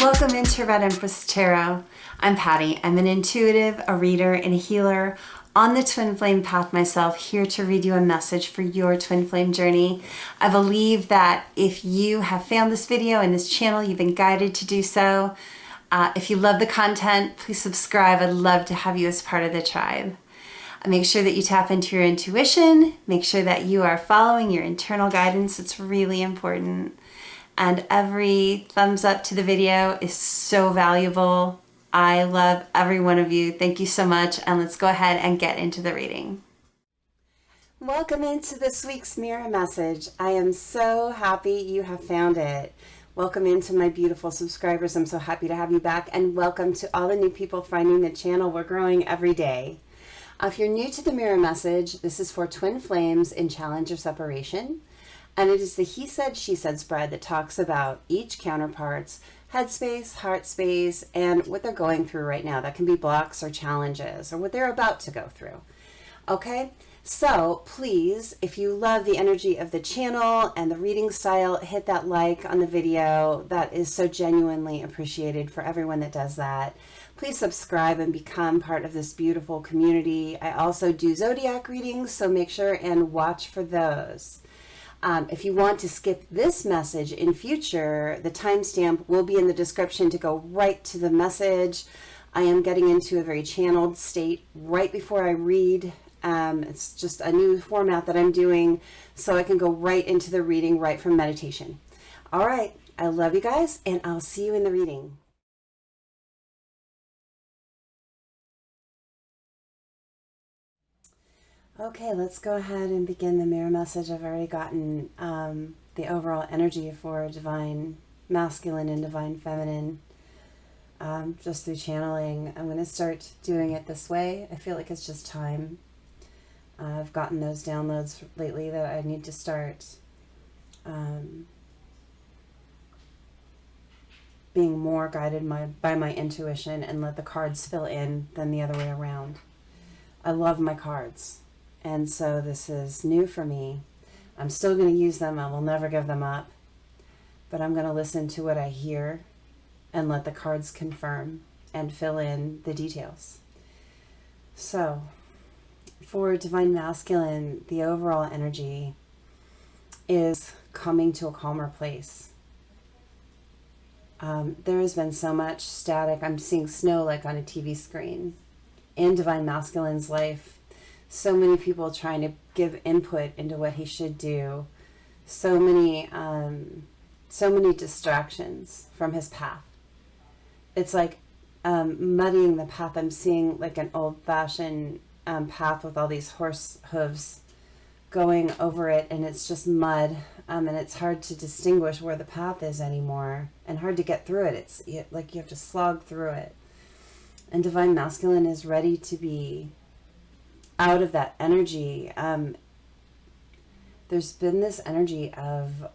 Welcome into 𝗟𝗏𝗦𝗧 Tarot. I'm Patty. I'm an intuitive, a reader, and a healer on the twin flame path myself, here to read you a message for your twin flame journey. I believe that if you have found this video and this channel, you've been guided to do so. If you love the content, please subscribe. I'd love to have you as part of the tribe. Make sure that you tap into your intuition. Make sure that you are following your internal guidance. It's really important. And every thumbs up to the video is so valuable. I love every one of you. Thank you so much. And let's go ahead and get into the reading. Welcome into this week's mirror message. I am so happy you have found it. Welcome into my beautiful subscribers. I'm so happy to have you back. And welcome to all the new people finding the channel. We're growing every day. If you're new to the mirror message, this is for twin flames in challenge or separation. And it is the he said, she said spread that talks about each counterpart's headspace, heart space, and what they're going through right now. That can be blocks or challenges or what they're about to go through. Okay, so please, if you love the energy of the channel and the reading style, hit that like on the video. That is so genuinely appreciated for everyone that does that. Please subscribe and become part of this beautiful community. I also do zodiac readings, so make sure and watch for those. If you want to skip this message in future, the timestamp will be in the description to go right to the message. I am getting into a very channeled state right before I read. It's just a new format that I'm doing, so I can go right into the reading right from meditation. All right, I love you guys, and I'll see you in the reading. Okay, let's go ahead and begin the mirror message. I've already gotten the overall energy for divine masculine and divine feminine just through channeling. I'm going to start doing it this way. I feel like it's just time. I've gotten those downloads lately that I need to start being more guided by my intuition and let the cards fill in than the other way around. I love my cards. And so this is new for me. I'm still going to use them. I will never give them up. But I'm going to listen to what I hear and let the cards confirm and fill in the details. So for divine masculine, the overall energy is coming to a calmer place. There has been so much static. I'm seeing snow like on a TV screen in divine masculine's life. So many people trying to give input into what he should do. So many distractions from his path. It's like muddying the path. I'm seeing like an old-fashioned path with all these horse hooves going over it, and it's just mud, and it's hard to distinguish where the path is anymore, and hard to get through it. It's like you have to slog through it. And divine masculine is ready to be out of that energy. There's been this energy of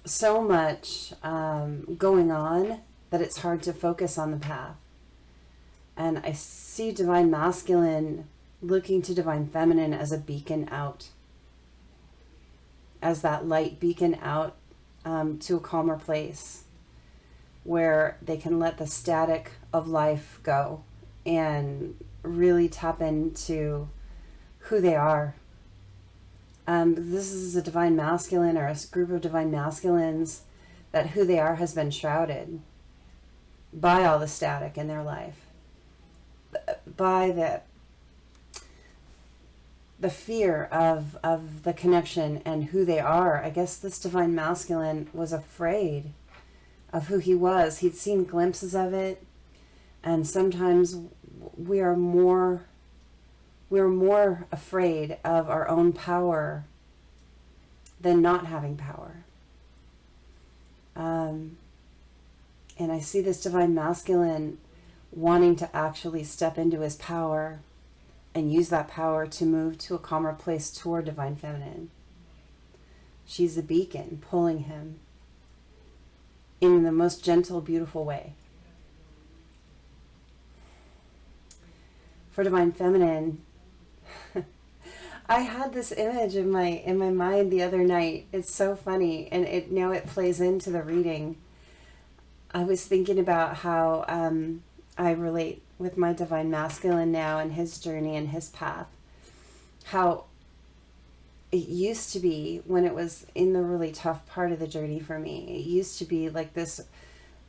so much going on that it's hard to focus on the path. And I see divine masculine looking to divine feminine as a beacon out, as that light beacon out to a calmer place where they can let the static of life go and really tap into who they are. This is a divine masculine or a group of divine masculines that who they are has been shrouded by all the static in their life, by the fear of the connection and who they are. I guess this divine masculine was afraid of who he was. He'd seen glimpses of it. And sometimes we are more afraid of our own power than not having power. And I see this divine masculine wanting to actually step into his power and use that power to move to a calmer place toward divine feminine. She's a beacon pulling him in the most gentle, beautiful way. For divine feminine, I had this image in my mind the other night. It's so funny, and now it plays into the reading. I was thinking about how I relate with my divine masculine now and his journey and his path. How it used to be when it was in the really tough part of the journey for me. It used to be like this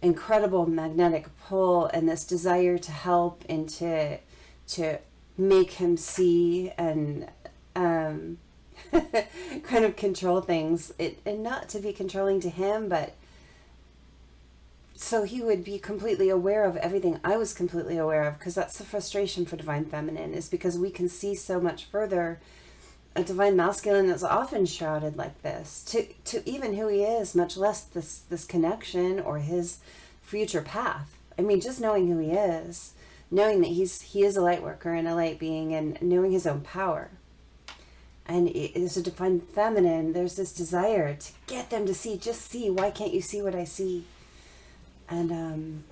incredible magnetic pull and this desire to help and to make him see and kind of control things. And not to be controlling to him, but so he would be completely aware of everything I was completely aware of, because that's the frustration for divine feminine, is because we can see so much further. A divine masculine is often shrouded like this to even who he is, much less this connection or his future path. I mean, just knowing who he is, knowing that he is a light worker and a light being, and knowing his own power. And as a divine feminine, there's this desire to get them to see, just see, why can't you see what I see? And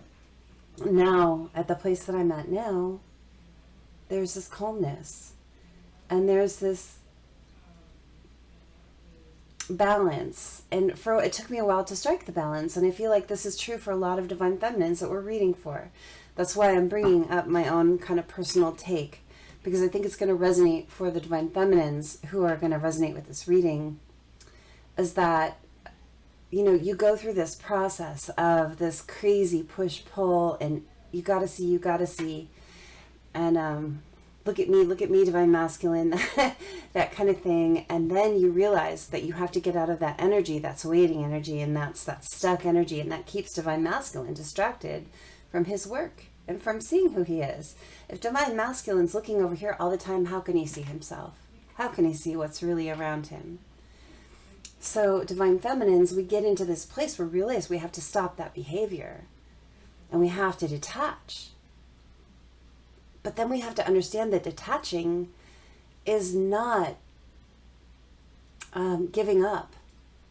now, at the place that I'm at now, there's this calmness. And there's this balance. And it took me a while to strike the balance. And I feel like this is true for a lot of divine feminines that we're reading for. That's why I'm bringing up my own kind of personal take, because I think it's going to resonate for the divine feminines who are going to resonate with this reading. Is that, you know, you go through this process of this crazy push-pull, and you gotta see, and look at me, divine masculine, that kind of thing. And then you realize that you have to get out of that energy, that's waiting energy, and that's that stuck energy, and that keeps divine masculine distracted from his work and from seeing who he is. If divine masculine's looking over here all the time, how can he see himself? How can he see what's really around him? So divine feminines, we get into this place where we realize we have to stop that behavior and we have to detach. But then we have to understand that detaching is not giving up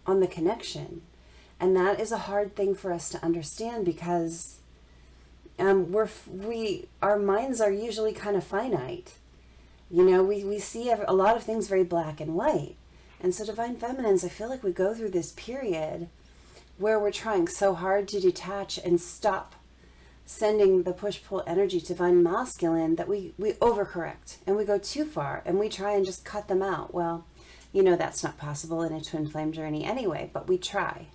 on the connection. And that is a hard thing for us to understand, because our minds are usually kind of finite. You know, we see a lot of things very black and white. And so divine feminines, I feel like we go through this period where we're trying so hard to detach and stop sending the push-pull energy to divine masculine that we overcorrect and we go too far and we try and just cut them out. Well, you know, that's not possible in a twin flame journey anyway, but we try.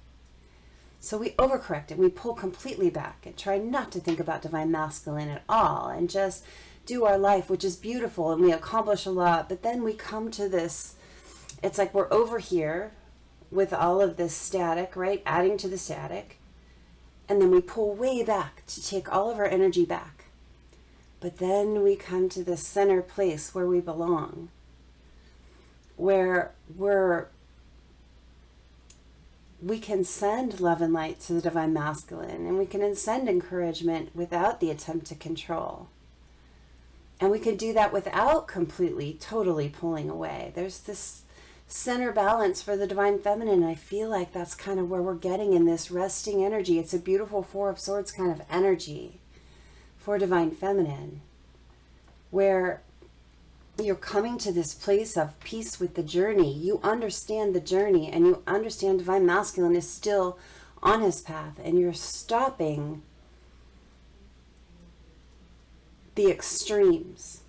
So we overcorrect and we pull completely back and try not to think about divine masculine at all and just do our life, which is beautiful, and we accomplish a lot. But then we come to this, it's like we're over here with all of this static, right? Adding to the static. And then we pull way back to take all of our energy back. But then we come to this center place where we belong. Where we can send love and light to the divine masculine. And we can send encouragement without the attempt to control. And we can do that without completely, totally pulling away. There's this center balance for the divine feminine. I feel like that's kind of where we're getting in this resting energy. It's a beautiful Four of Swords kind of energy for divine feminine, where you're coming to this place of peace with the journey. You understand the journey, and you understand divine masculine is still on his path, and you're stopping the extremes.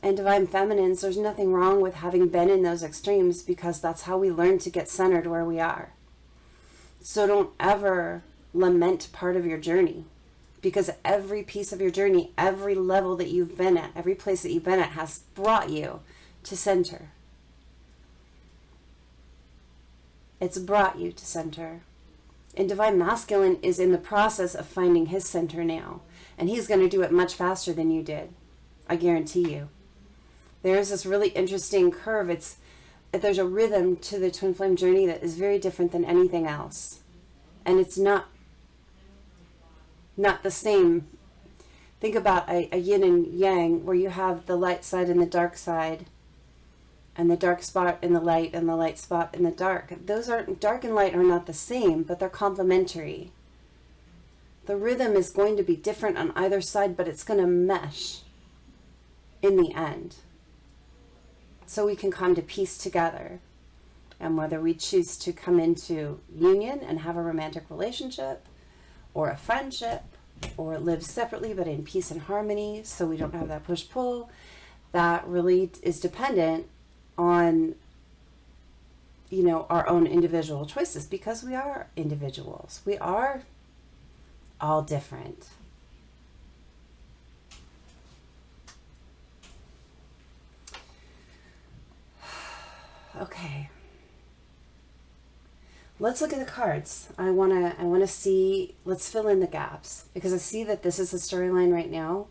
And divine feminines, there's nothing wrong with having been in those extremes, because that's how we learn to get centered where we are. So don't ever lament part of your journey, because every piece of your journey, every level that you've been at, every place that you've been at has brought you to center. It's brought you to center. And divine masculine is in the process of finding his center now. And he's going to do it much faster than you did. I guarantee you. There's this really interesting curve. There's a rhythm to the twin flame journey that is very different than anything else. And it's not the same. Think about a yin and yang, where you have the light side and the dark side, and the dark spot in the light and the light spot in the dark. Those aren't, dark and light are not the same, but they're complementary. The rhythm is going to be different on either side, but it's going to mesh in the end. so we can come to peace together. And whether we choose to come into union and have a romantic relationship or a friendship or live separately but in peace and harmony so we don't have that push-pull, that really is dependent on, you know, our own individual choices, because we are individuals. We are all different. Okay. Let's look at the cards. I wanna see, let's fill in the gaps, because I see that this is the storyline right now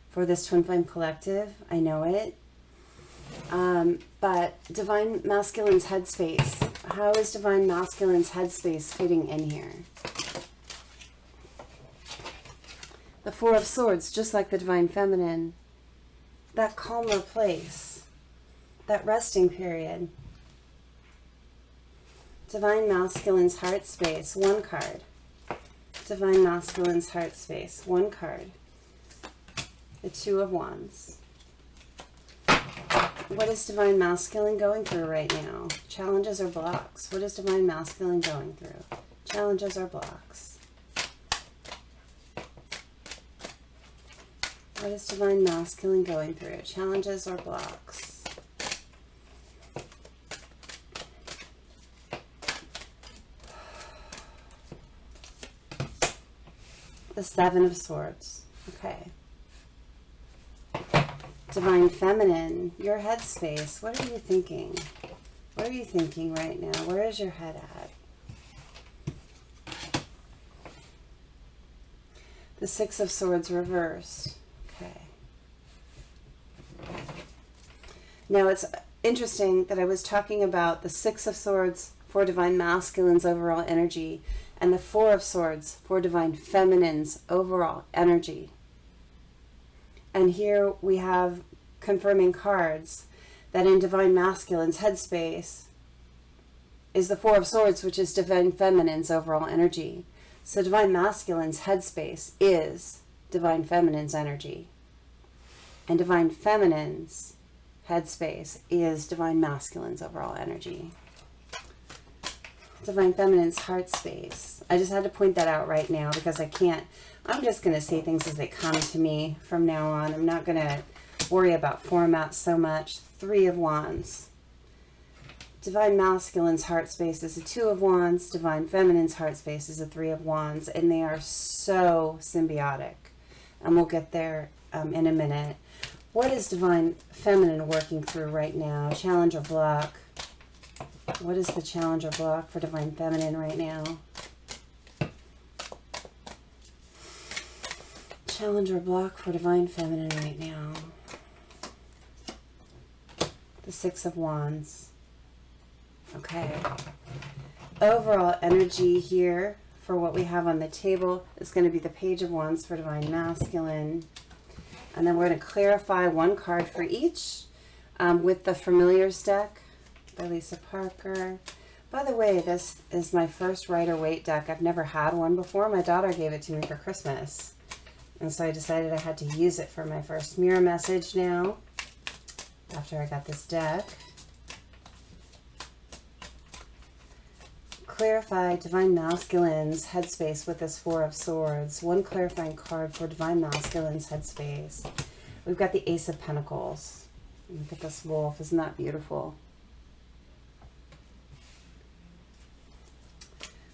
for this Twin Flame Collective. I know it. But Divine Masculine's headspace. How is Divine Masculine's headspace fitting in here? The Four of Swords, just like the Divine Feminine. That calmer place. That resting period. Divine Masculine's heart space, one card. Divine Masculine's heart space, one card. The Two of Wands. What is Divine Masculine going through right now? Challenges or blocks? What is Divine Masculine going through? Challenges or blocks? What is Divine Masculine going through? Challenges or blocks? The Seven of Swords. Okay. Divine Feminine, your headspace. What are you thinking? What are you thinking right now? Where is your head at? The Six of Swords reversed. Okay. Now it's interesting that I was talking about the Six of Swords for Divine Masculine's overall energy and the Four of Swords for Divine Feminine's overall energy. And here we have confirming cards that in Divine Masculine's headspace is the Four of Swords, which is Divine Feminine's overall energy. So Divine Masculine's headspace is Divine Feminine's energy. And Divine Feminine's headspace is Divine Masculine's overall energy. Divine Feminine's heart space. I just had to point that out right now because I'm just going to say things as they come to me from now on. I'm not going to worry about formats so much. Three of Wands. Divine Masculine's heart space is a Two of Wands. Divine Feminine's heart space is a Three of Wands. And they are so symbiotic. And we'll get there in a minute. What is Divine Feminine working through right now? Challenge or block? What is the challenge or block for Divine Feminine right now? Challenge or block for Divine Feminine right now. The Six of Wands. Okay. Overall energy here for what we have on the table is going to be the Page of Wands for Divine Masculine. And then we're going to clarify one card for each with the Familiars deck by Lisa Parker. By the way, this is my first Rider-Waite deck. I've never had one before. My daughter gave it to me for Christmas. And so I decided I had to use it for my first mirror message now, after I got this deck. Clarify Divine Masculine's headspace with this Four of Swords. One clarifying card for Divine Masculine's headspace. We've got the Ace of Pentacles. Look at this wolf. Isn't that beautiful?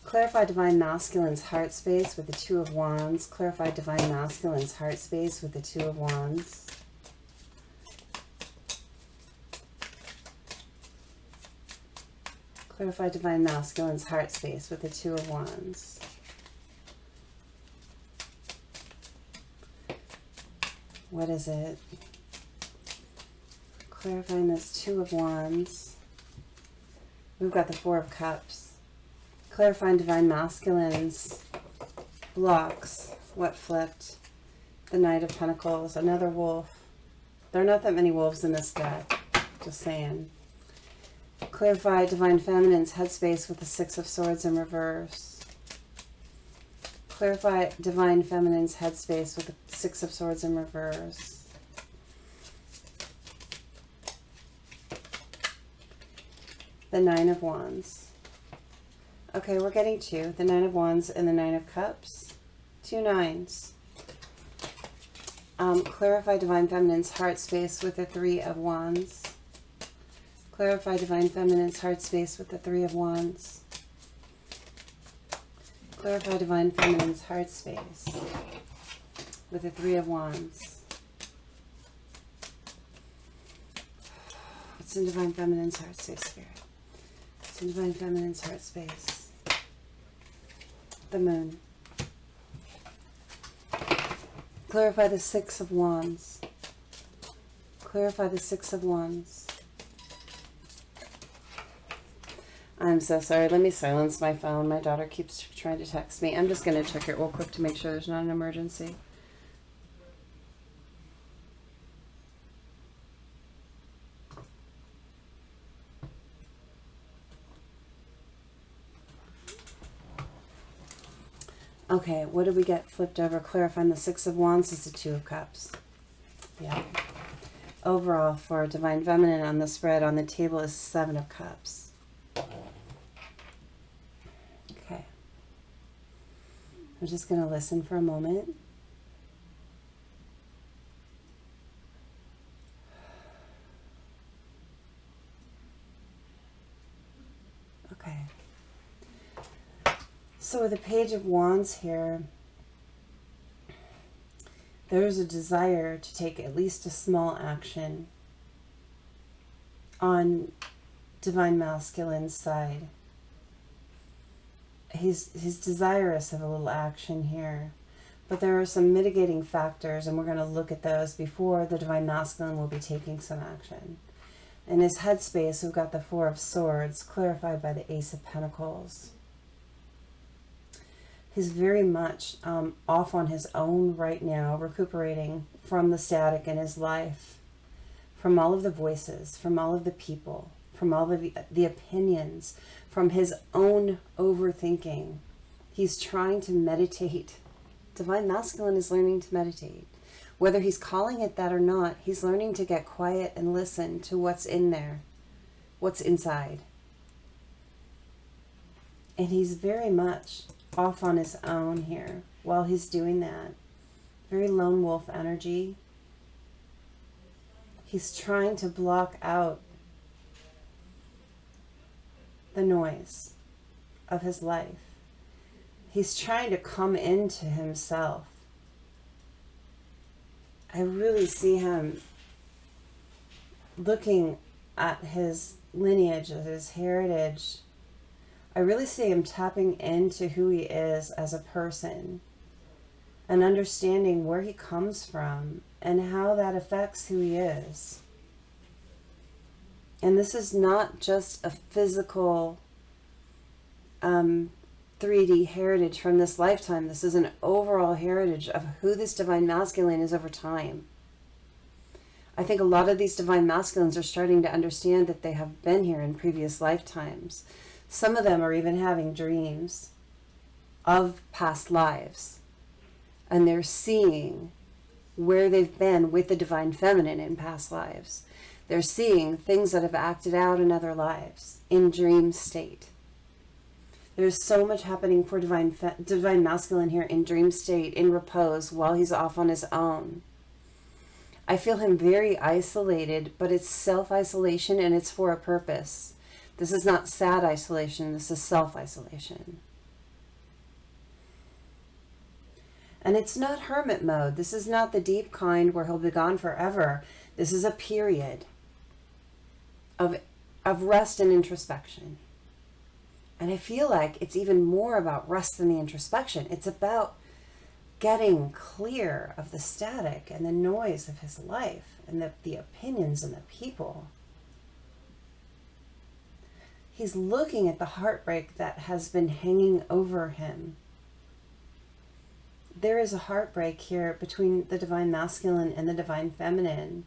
Clarify Divine Masculine's heart space with the Two of Wands. Clarify Divine Masculine's heart space with the Two of Wands. Clarify Divine Masculine's heart space with the Two of Wands. What is it? Clarifying this Two of Wands. We've got the Four of Cups. Clarifying Divine Masculine's blocks. What flipped? The Knight of Pentacles. Another wolf. There are not that many wolves in this deck. Just saying. Clarify Divine Feminine's headspace with the Six of Swords in reverse. Clarify Divine Feminine's headspace with the Six of Swords in reverse. the Nine of Wands. Okay, we're getting two. The Nine of Wands and the Nine of Cups. Two nines. Clarify Divine Feminine's heart space with the Three of Wands. Clarify Divine Feminine's heart space with the Three of Wands. Clarify Divine Feminine's heart space with the Three of Wands. What's in Divine Feminine's heart space, Spirit? What's in Divine Feminine's heart space? The Moon. Clarify the Six of Wands. Clarify the Six of Wands. I'm so sorry. Let me silence my phone. My daughter keeps trying to text me. I'm just going to check it real quick to make sure there's not an emergency. Okay, what did we get flipped over? Clarifying the Six of Wands is the Two of Cups. Yeah. Overall, for Divine Feminine on the spread on the table is Seven of Cups. Okay. I'm just going to listen for a moment. Okay. So with the Page of Wands here, there's a desire to take at least a small action on Divine Masculine's side. He's desirous of a little action here, but there are some mitigating factors, and we're going to look at those before the Divine Masculine will be taking some action. In his headspace, we've got the Four of Swords, clarified by the Ace of Pentacles. He's very much off on his own right now, recuperating from the static in his life, from all of the voices, from all of the people, from all of the opinions, from his own overthinking. He's trying to meditate. Divine Masculine is learning to meditate. Whether he's calling it that or not, he's learning to get quiet and listen to what's in there, what's inside. And he's very much off on his own here while he's doing that. Very lone wolf energy. He's trying to block out the noise of his life. He's trying to come into himself. I really see him looking at his lineage, at his heritage. I really see him tapping into who he is as a person and understanding where he comes from and how that affects who he is. And this is not just a physical 3D heritage from this lifetime. This is an overall heritage of who this Divine Masculine is over time. I think a lot of these Divine Masculines are starting to understand that they have been here in previous lifetimes. Some of them are even having dreams of past lives. And they're seeing where they've been with the Divine Feminine in past lives. They're seeing things that have acted out in other lives in dream state. There's so much happening for Divine Masculine here in dream state, in repose, while he's off on his own. I feel him very isolated, but it's self-isolation and it's for a purpose. This is not sad isolation, this is self-isolation. And it's not hermit mode. This is not the deep kind where he'll be gone forever. This is a period of rest and introspection. And I feel like it's even more about rest than the introspection. It's about getting clear of the static and the noise of his life and the opinions and the people. He's looking at the heartbreak that has been hanging over him. There is a heartbreak here between the Divine Masculine and the Divine Feminine.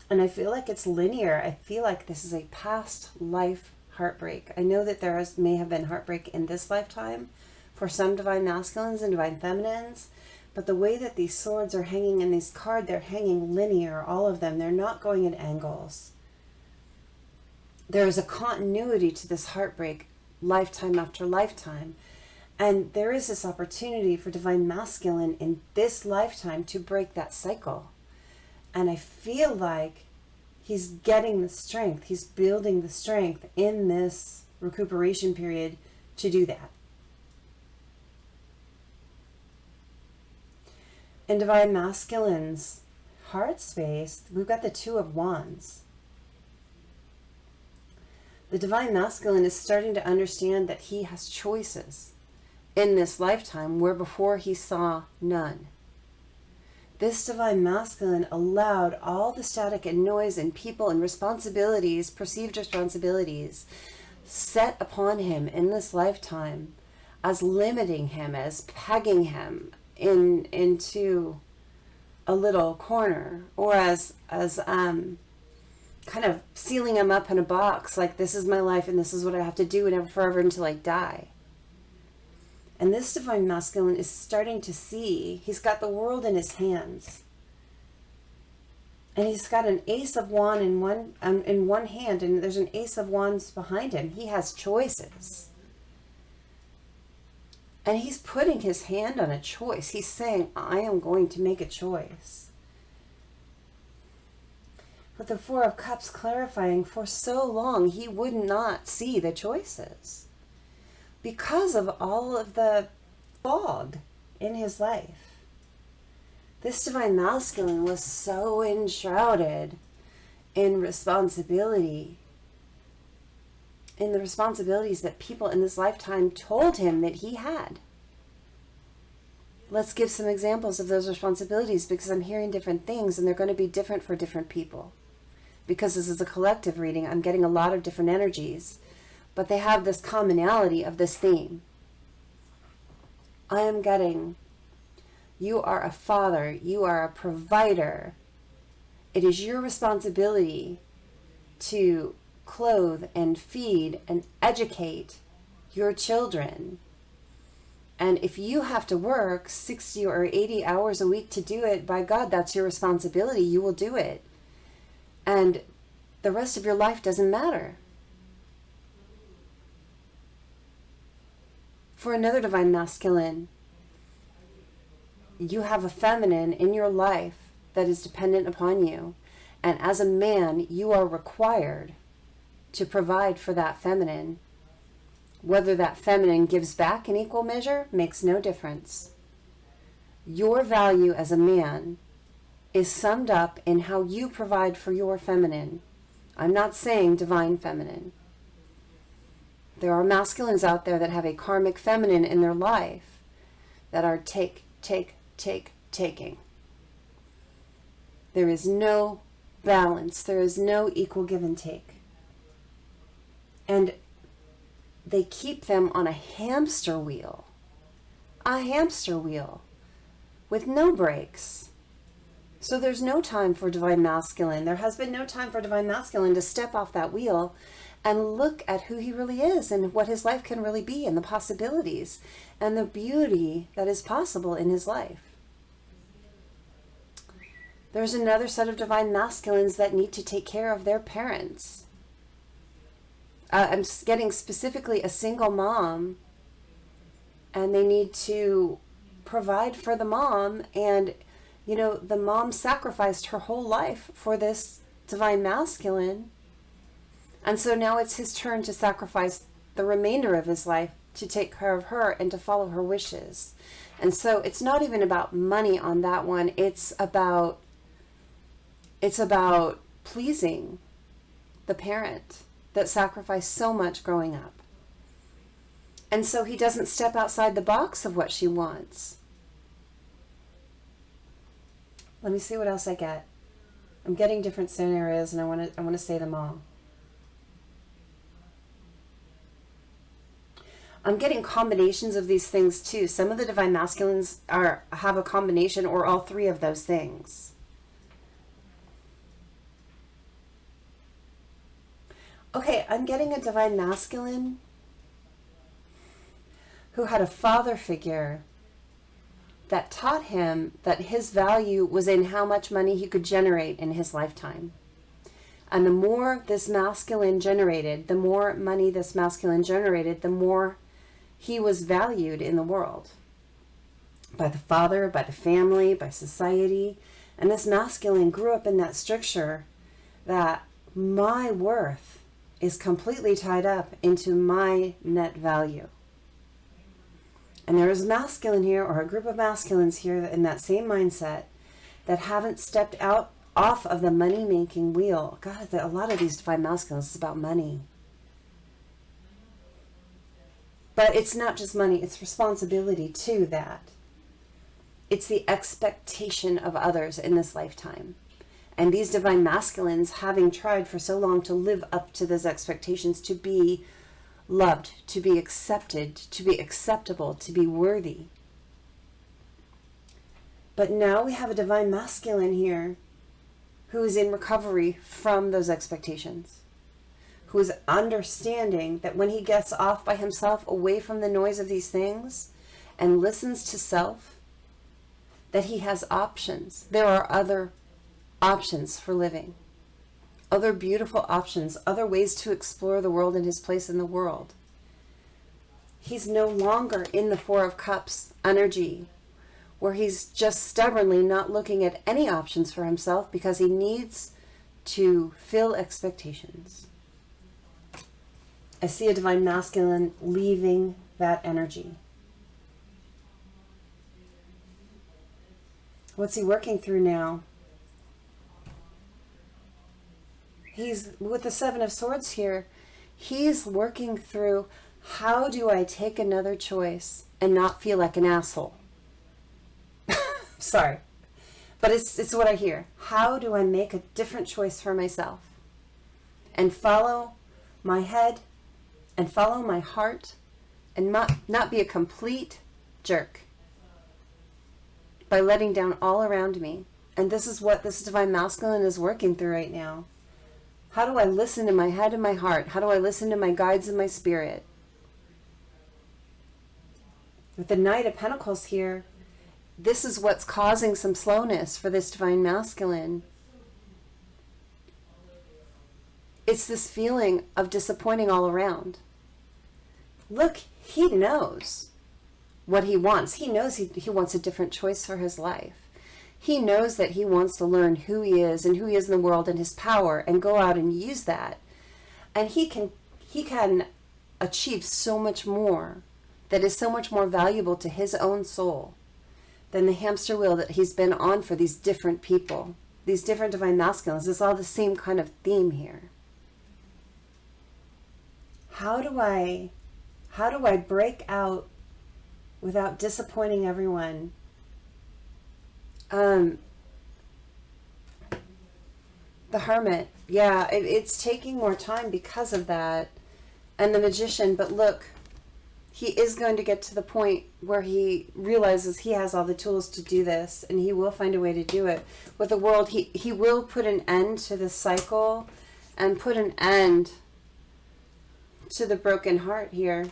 And I feel like it's linear. I feel like this is a past life heartbreak. I know that may have been heartbreak in this lifetime for some Divine Masculines and Divine Feminines, but the way that these swords are hanging in these cards, they're hanging linear, all of them. They're not going at angles. there is a continuity to this heartbreak, lifetime after lifetime. And there is this opportunity for divine masculine in this lifetime to break that cycle. And I feel like he's getting the strength, he's building the strength in this recuperation period to do that. In divine masculine's heart space, we've got the Two of Wands. The divine masculine is starting to understand that he has choices in this lifetime where before he saw none. This divine masculine allowed all the static and noise and people and responsibilities, perceived responsibilities, set upon him in this lifetime as limiting him, as pegging him into a little corner, or as kind of sealing him up in a box, like this is my life and this is what I have to do and forever until I die. And this divine masculine is starting to see, he's got the world in his hands. And he's got an Ace of Wands in one hand, and there's an Ace of Wands behind him. He has choices. And he's putting his hand on a choice. He's saying, I am going to make a choice. But the Four of Cups clarifying, for so long he would not see the choices because of all of the fog in his life. This divine masculine was so enshrouded in responsibility, in the responsibilities that people in this lifetime told him that he had. Let's give some examples of those responsibilities, because I'm hearing different things and they're going to be different for different people. Because this is a collective reading, I'm getting a lot of different energies, but they have this commonality of this theme. I am getting, you are a father, you are a provider. It is your responsibility to clothe and feed and educate your children. And if you have to work 60 or 80 hours a week to do it, by God, that's your responsibility. You will do it. And the rest of your life doesn't matter. For another divine masculine, you have a feminine in your life that is dependent upon you. And as a man, you are required to provide for that feminine. Whether that feminine gives back in equal measure makes no difference. Your value as a man is summed up in how you provide for your feminine. I'm not saying divine feminine. There are masculines out there that have a karmic feminine in their life that are taking. There is no balance. There is no equal give and take. And they keep them on a hamster wheel. A hamster wheel with no brakes. So there's no time for divine masculine. There has been no time for divine masculine to step off that wheel and look at who he really is and what his life can really be and the possibilities and the beauty that is possible in his life. There's another set of divine masculines that need to take care of their parents. I'm getting specifically a single mom, and they need to provide for the mom. And, you know, the mom sacrificed her whole life for this divine masculine. And so now it's his turn to sacrifice the remainder of his life to take care of her and to follow her wishes. And so it's not even about money on that one. It's about pleasing the parent that sacrificed so much growing up. And so he doesn't step outside the box of what she wants. Let me see what else I get. I'm getting different scenarios, and I want to say them all. I'm getting combinations of these things too. Some of the divine masculines have a combination or all three of those things. Okay, I'm getting a divine masculine who had a father figure that taught him that his value was in how much money he could generate in his lifetime. And the more this masculine generated, the more money this masculine generated, the more he was valued in the world. By the father, by the family, by society. And this masculine grew up in that stricture that my worth is completely tied up into my net value. And there is masculine here, or a group of masculines here in that same mindset that haven't stepped out off of the money-making wheel. God, a lot of these divine masculines is about money. But it's not just money, it's responsibility too, that. It's the expectation of others in this lifetime. And these divine masculines, having tried for so long to live up to those expectations, to be loved, to be accepted, to be acceptable, to be worthy. But now we have a divine masculine here who is in recovery from those expectations, who is understanding that when he gets off by himself, away from the noise of these things, and listens to self, that he has options. There are other options for living, other beautiful options, other ways to explore the world and his place in the world. He's no longer in the Four of Cups energy, where he's just stubbornly not looking at any options for himself because he needs to fill expectations. I see a divine masculine leaving that energy. What's he working through now? He's, with the Seven of Swords here, he's working through, how do I take another choice and not feel like an asshole? Sorry, but it's what I hear. How do I make a different choice for myself and follow my head and follow my heart and not be a complete jerk by letting down all around me? And this is what this divine masculine is working through right now. How do I listen to my head and my heart? How do I listen to my guides and my spirit? With the Knight of Pentacles here, this is what's causing some slowness for this divine masculine. It's this feeling of disappointing all around. Look, he knows what he wants. He knows he wants a different choice for his life. He knows that he wants to learn who he is and who he is in the world and his power and go out and use that. And he can achieve so much more that is so much more valuable to his own soul than the hamster wheel that he's been on for these different people, these different divine masculines. It's all the same kind of theme here. How do I break out without disappointing everyone? The Hermit, yeah, it's taking more time because of that. And the Magician, but look, he is going to get to the point where he realizes he has all the tools to do this, and he will find a way to do it. With the World, he will put an end to this cycle and put an end to the broken heart here.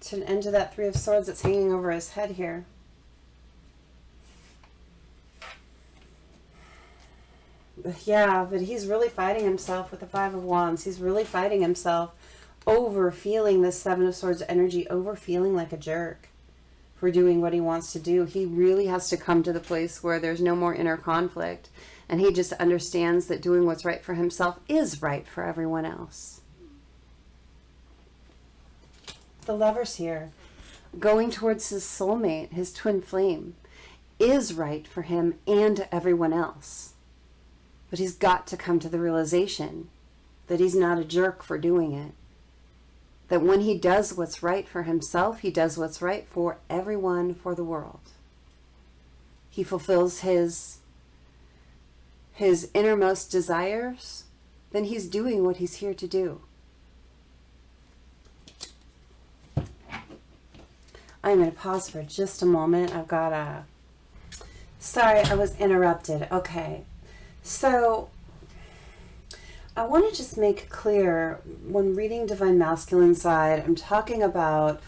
To an end to that Three of Swords that's hanging over his head here. Yeah, but he's really fighting himself with the Five of Wands. He's really fighting himself over feeling this Seven of Swords energy, over feeling like a jerk for doing what he wants to do. He really has to come to the place where there's no more inner conflict, and he just understands that doing what's right for himself is right for everyone else. The Lovers here, going towards his soulmate, his twin flame, is right for him and everyone else. But he's got to come to the realization that he's not a jerk for doing it. That when he does what's right for himself, he does what's right for everyone, for the world. He fulfills his innermost desires, then he's doing what he's here to do. I'm going to pause for just a moment. I've got a... Sorry, I was interrupted. Okay. So, I want to just make clear, when reading Divine Masculine side, I'm talking about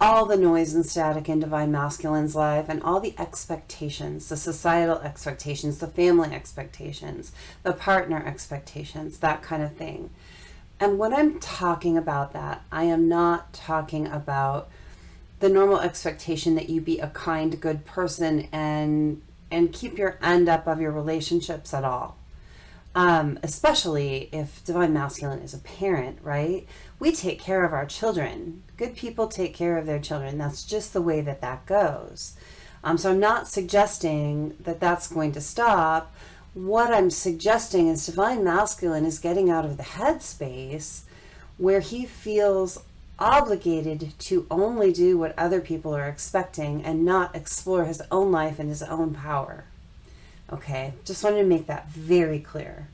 all the noise and static in Divine Masculine's life and all the expectations, the societal expectations, the family expectations, the partner expectations, that kind of thing. And when I'm talking about that, I am not talking about the normal expectation that you be a kind, good person and keep your end up of your relationships at all. Especially if Divine Masculine is a parent, right? We take care of our children. Good people take care of their children. That's just the way that goes. So I'm not suggesting that that's going to stop. What I'm suggesting is Divine Masculine is getting out of the headspace where he feels obligated to only do what other people are expecting and not explore his own life and his own power. Okay, just wanted to make that very clear.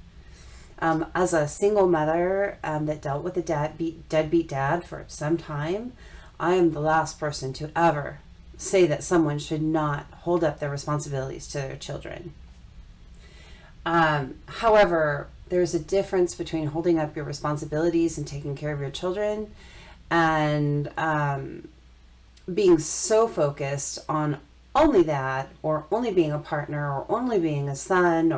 As a single mother that dealt with a deadbeat dad for some time, I am the last person to ever say that someone should not hold up their responsibilities to their children. However, there's a difference between holding up your responsibilities and taking care of your children and being so focused on only that, or only being a partner, or only being a son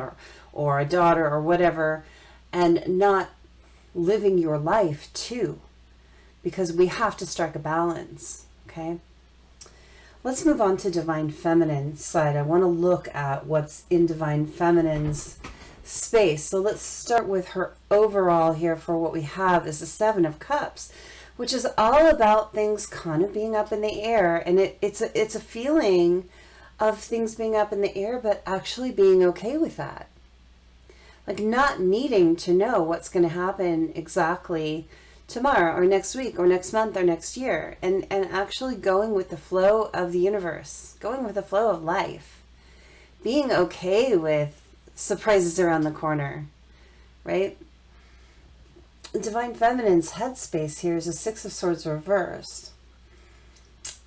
or a daughter or whatever, and not living your life too, because we have to strike a balance. Okay, let's move on to Divine Feminine side. I want to look at what's in Divine Feminine's space. So let's start with her overall here. For what we have is the Seven of Cups, which is all about things kind of being up in the air. And it's a feeling of things being up in the air, but actually being okay with that. Like not needing to know what's going to happen exactly tomorrow or next week or next month or next year. And actually going with the flow of the universe, going with the flow of life, being okay with surprises around the corner, right? Divine Feminine's headspace here is a Six of Swords reversed.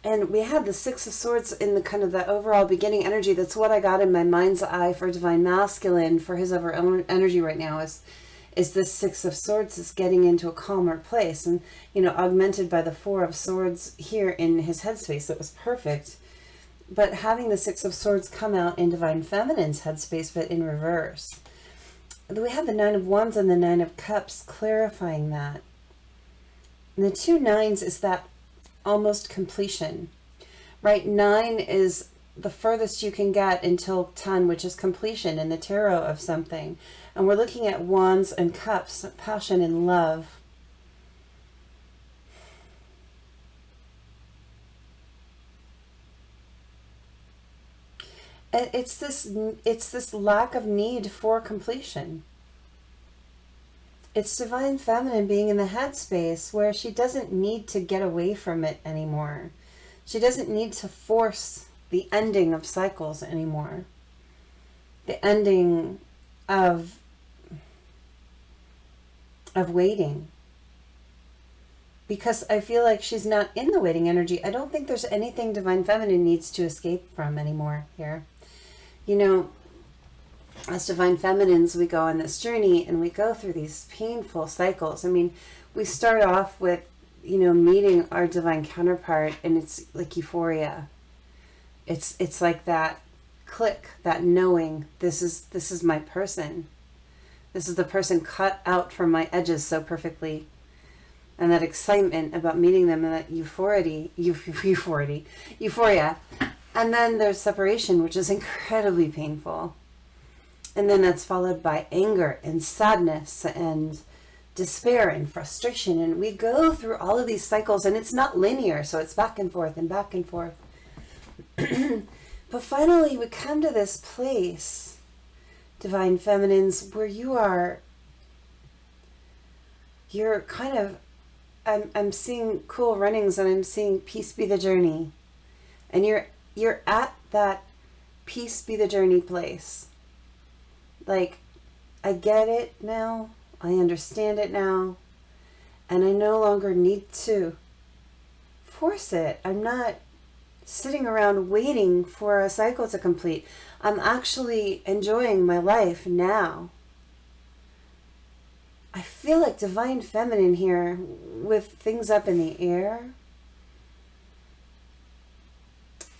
And we had the Six of Swords in the kind of the overall beginning energy. That's what I got in my mind's eye for Divine Masculine, for his overall energy right now, is this Six of Swords is getting into a calmer place. And, you know, augmented by the Four of Swords here in his headspace. That was perfect. But having the Six of Swords come out in Divine Feminine's headspace, but in reverse. We have the Nine of Wands and the Nine of Cups clarifying that. And the two nines is that almost completion, right? 9 is the furthest you can get until 10, which is completion in the tarot of something. And we're looking at Wands and Cups, passion and love. It's this lack of need for completion. It's Divine Feminine being in the headspace where she doesn't need to get away from it anymore. She doesn't need to force the ending of cycles anymore. The ending of waiting. Because I feel like she's not in the waiting energy. I don't think there's anything Divine Feminine needs to escape from anymore here. You know, as Divine Feminines, we go on this journey and we go through these painful cycles. I mean, we start off with, you know, meeting our divine counterpart, and it's like euphoria. It's like that click, that knowing, this is my person. This is the person cut out from my edges so perfectly. And that excitement about meeting them, and that euphoria. And then there's separation, which is incredibly painful. And then that's followed by anger and sadness and despair and frustration. And we go through all of these cycles, and it's not linear, so it's back and forth and back and forth. But finally, we come to this place, Divine Feminines, where you're kind of, I'm seeing cool runnings, and I'm seeing peace be the journey. And you're at that peace be the journey place. Like, I get it now, I understand it now, and I no longer need to force it. I'm not sitting around waiting for a cycle to complete. I'm actually enjoying my life now. I feel like Divine Feminine here, with things up in the air,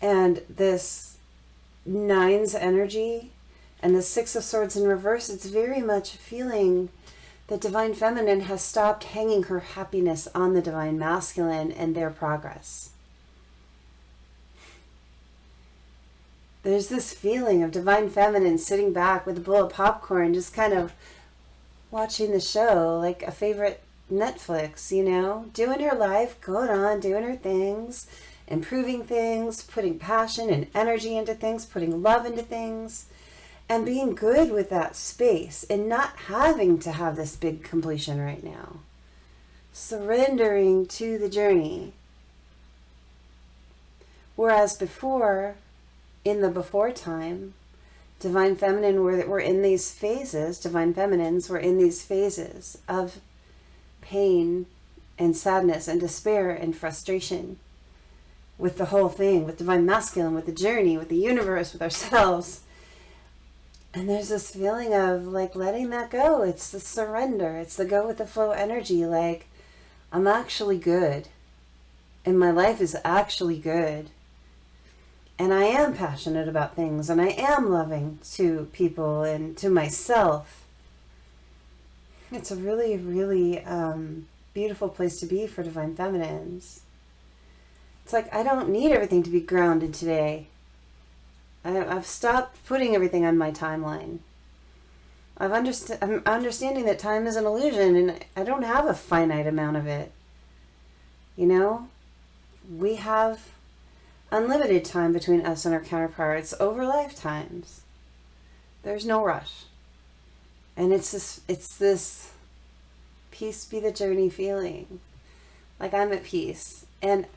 And this Nine's energy and the Six of Swords in reverse, it's very much feeling that Divine Feminine has stopped hanging her happiness on the Divine Masculine and their progress. There's this feeling of Divine Feminine sitting back with a bowl of popcorn, just kind of watching the show like a favorite Netflix, you know, doing her life, going on, doing her things, improving things, putting passion and energy into things, putting love into things, and being good with that space and not having to have this big completion right now. Surrendering to the journey. Whereas before, in the before time, Divine Feminine were in these phases, Divine Feminines were in these phases of pain and sadness and despair and frustration with the whole thing, with Divine Masculine, with the journey, with the universe, with ourselves. And there's this feeling of like letting that go. It's the surrender. It's the go with the flow energy. Like, I'm actually good. And my life is actually good. And I am passionate about things. And I am loving to people and to myself. It's a really, really beautiful place to be for Divine Feminines. It's like, I don't need everything to be grounded today. I've stopped putting everything on my timeline. I'm understanding that time is an illusion and I don't have a finite amount of it. You know, we have unlimited time between us and our counterparts over lifetimes. There's no rush. And it's this peace be the journey feeling. Like I'm at peace. And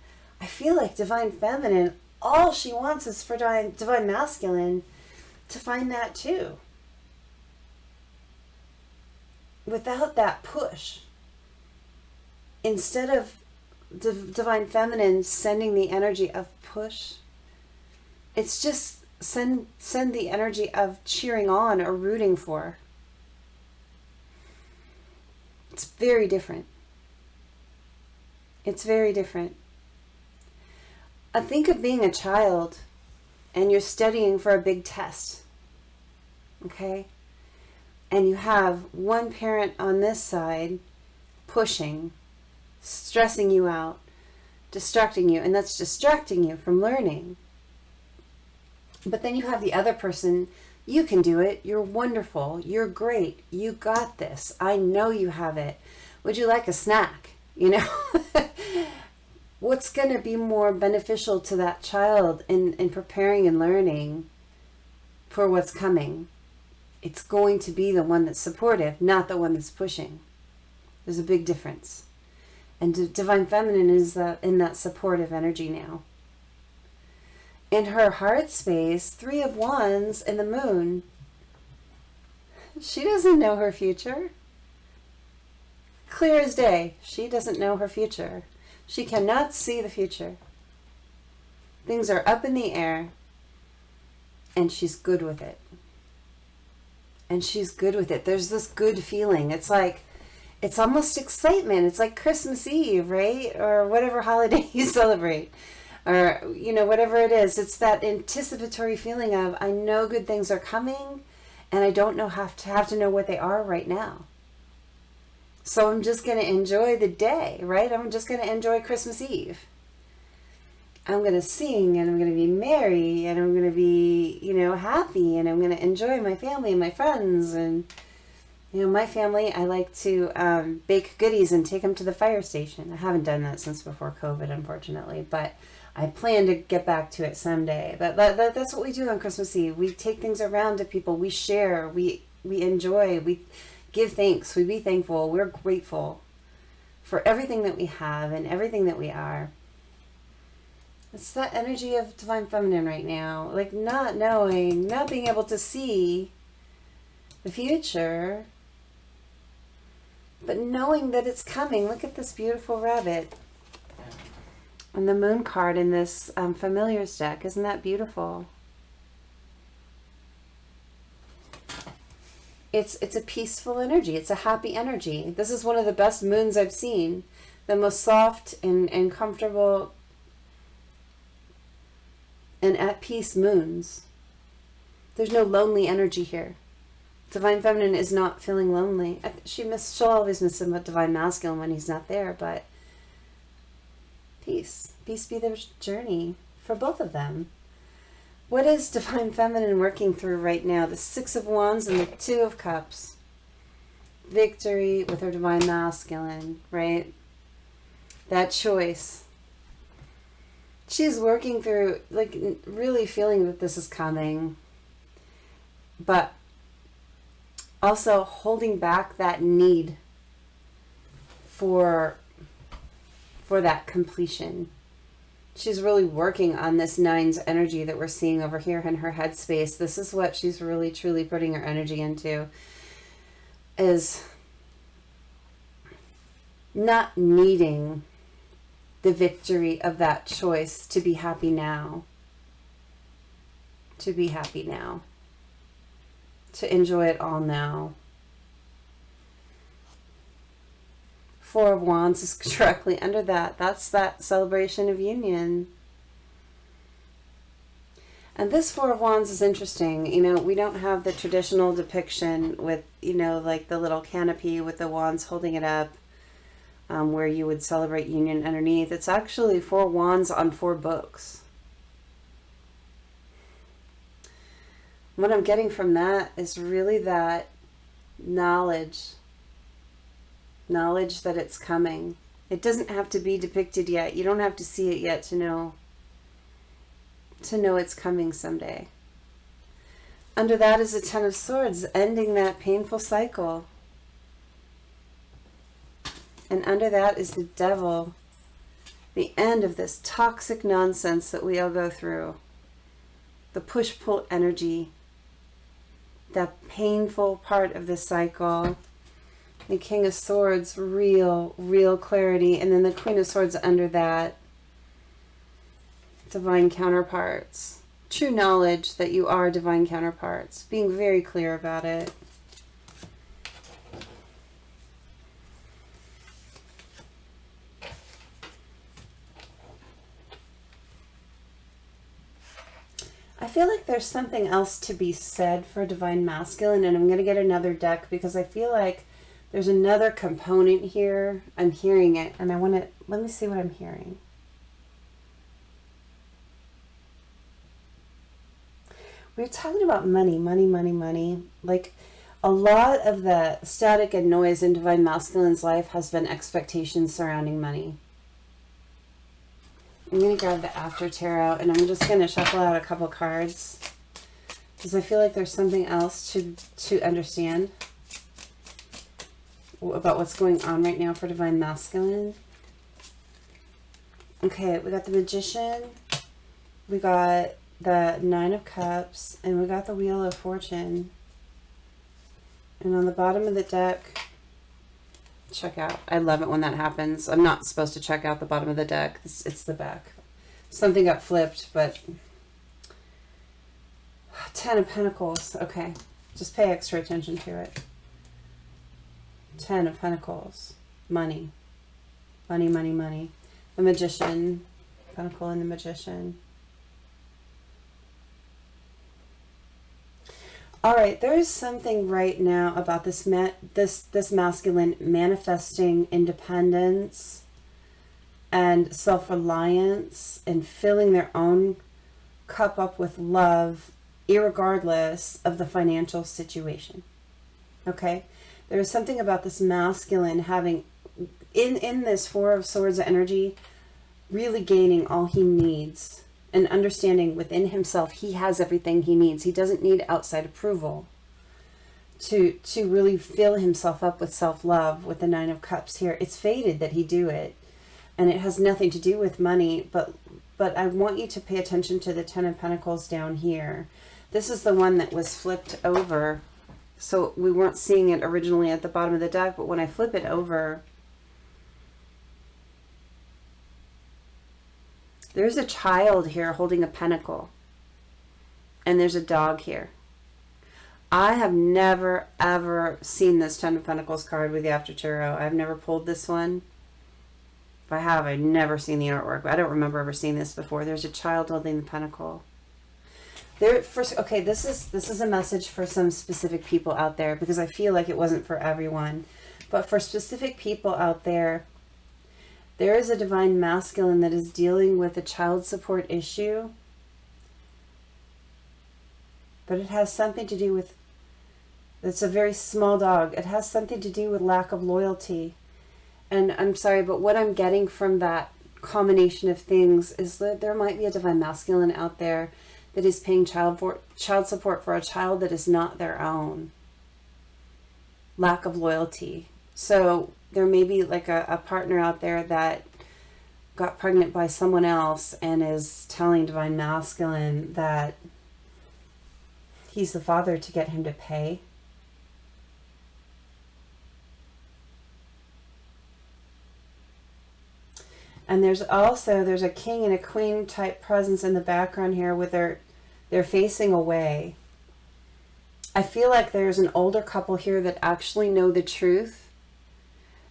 I feel like Divine Feminine, all she wants is for Divine Masculine to find that too. Without that push. Instead of Divine Feminine sending the energy of push, it's just send the energy of cheering on or rooting for. It's very different. It's very different. I think of being a child and you're studying for a big test, okay? And you have one parent on this side pushing, stressing you out, distracting you, and that's distracting you from learning. But then you have the other person, you can do it, you're wonderful, you're great, you got this, I know you have it. Would you like a snack? You know? What's going to be more beneficial to that child in preparing and learning for what's coming? It's going to be the one that's supportive, not the one that's pushing. There's a big difference. And Divine Feminine is in that supportive energy now. In her heart space, 3 of Wands and the Moon, she doesn't know her future. Clear as day, she doesn't know her future. She cannot see the future. Things are up in the air, and she's good with it. And she's good with it. There's this good feeling. It's like, it's almost excitement. It's like Christmas Eve, right? Or whatever holiday you celebrate. Or, you know, whatever it is. It's that anticipatory feeling of, I know good things are coming, and I don't have to know what they are right now. So I'm just going to enjoy the day, right? I'm just going to enjoy Christmas Eve. I'm going to sing, and I'm going to be merry, and I'm going to be, you know, happy, and I'm going to enjoy my family and my friends. And, you know, my family, I like to bake goodies and take them to the fire station. I haven't done that since before COVID, unfortunately, but I plan to get back to it someday. But that's what we do on Christmas Eve. We take things around to people. We share. We enjoy. We give thanks. We be thankful. We're grateful for everything that we have and everything that we are. It's that energy of Divine Feminine right now. Like not knowing, not being able to see the future, but knowing that it's coming. Look at this beautiful rabbit. And the Moon card in this Familiars deck. Isn't that beautiful? It's a peaceful energy. It's a happy energy. This is one of the best moons I've seen. The most soft and comfortable and at peace moons. There's no lonely energy here. Divine Feminine is not feeling lonely. She'll always miss him with Divine Masculine when he's not there, but peace. Peace be their journey for both of them. What is Divine Feminine working through right now? The Six of Wands and the Two of Cups. Victory with her Divine Masculine, right? That choice. She's working through, like, really feeling that this is coming, but also holding back that need for that completion. She's really working on this Nine's energy that we're seeing over here in her headspace. This is what she's really, truly putting her energy into, is not needing the victory of that choice to be happy now. To be happy now. To enjoy it all now. Four of Wands is directly under that. That's that celebration of union. And this Four of Wands is interesting. You know, we don't have the traditional depiction with, you know, like the little canopy with the wands holding it up, where you would celebrate union underneath. It's actually four wands on four books. What I'm getting from that is really that knowledge that it's coming. It doesn't have to be depicted yet. You don't have to see it yet to know it's coming someday. Under that is the Ten of Swords, ending that painful cycle. And under that is the Devil, the end of this toxic nonsense that we all go through. The push-pull energy, that painful part of the cycle. The King of Swords, real clarity. And then the Queen of Swords under that. Divine counterparts. True knowledge that you are divine counterparts. Being very clear about it. I feel like there's something else to be said for Divine Masculine, and I'm going to get another deck because I feel like there's another component here. I'm hearing it, and let me see what I'm hearing. We're talking about money. Like, a lot of the static and noise in Divine Masculine's life has been expectations surrounding money. I'm going to grab the After Tarot, and I'm just going to shuffle out a couple cards because I feel like there's something else to understand about what's going on right now for Divine Masculine. Okay, we got the Magician, we got the Nine of Cups, and we got the Wheel of Fortune. And on the bottom of the deck, check out. I love it when that happens. I'm not supposed to check out the bottom of the deck. It's the back. Something got flipped, but Ten of Pentacles. Okay, just pay extra attention to it. Ten of Pentacles. Money. Money. The Magician. Pentacle and the Magician. All right, there is something right now about this masculine manifesting independence and self-reliance and filling their own cup up with love, irregardless of the financial situation. Okay, there is something about this masculine having, in this Four of Swords energy, really gaining all he needs. And understanding within himself he has everything he needs. He doesn't need outside approval to really fill himself up with self-love with the Nine of Cups here. It's fated that he do it, and it has nothing to do with money, but I want you to pay attention to the Ten of Pentacles down here. This is the one that was flipped over, so we weren't seeing it originally at the bottom of the deck, but when I flip it over, there's a child here holding a pentacle. And there's a dog here. I have never, ever seen this Ten of Pentacles card with the After Tarot. I've never pulled this one. If I have, I've never seen the artwork. I don't remember ever seeing this before. There's a child holding the pentacle. Okay, this is a message for some specific people out there, because I feel like it wasn't for everyone. But for specific people out there, there is a divine masculine that is dealing with a child support issue. But it has something to do with, it's a very small dog. It has something to do with lack of loyalty. And I'm sorry, but what I'm getting from that combination of things is that there might be a divine masculine out there that is paying child support for a child that is not their own. Lack of loyalty. So there may be like a partner out there that got pregnant by someone else and is telling divine masculine that he's the father to get him to pay. And there's a king and a queen type presence in the background here with they're facing away. I feel like there's an older couple here that actually know the truth.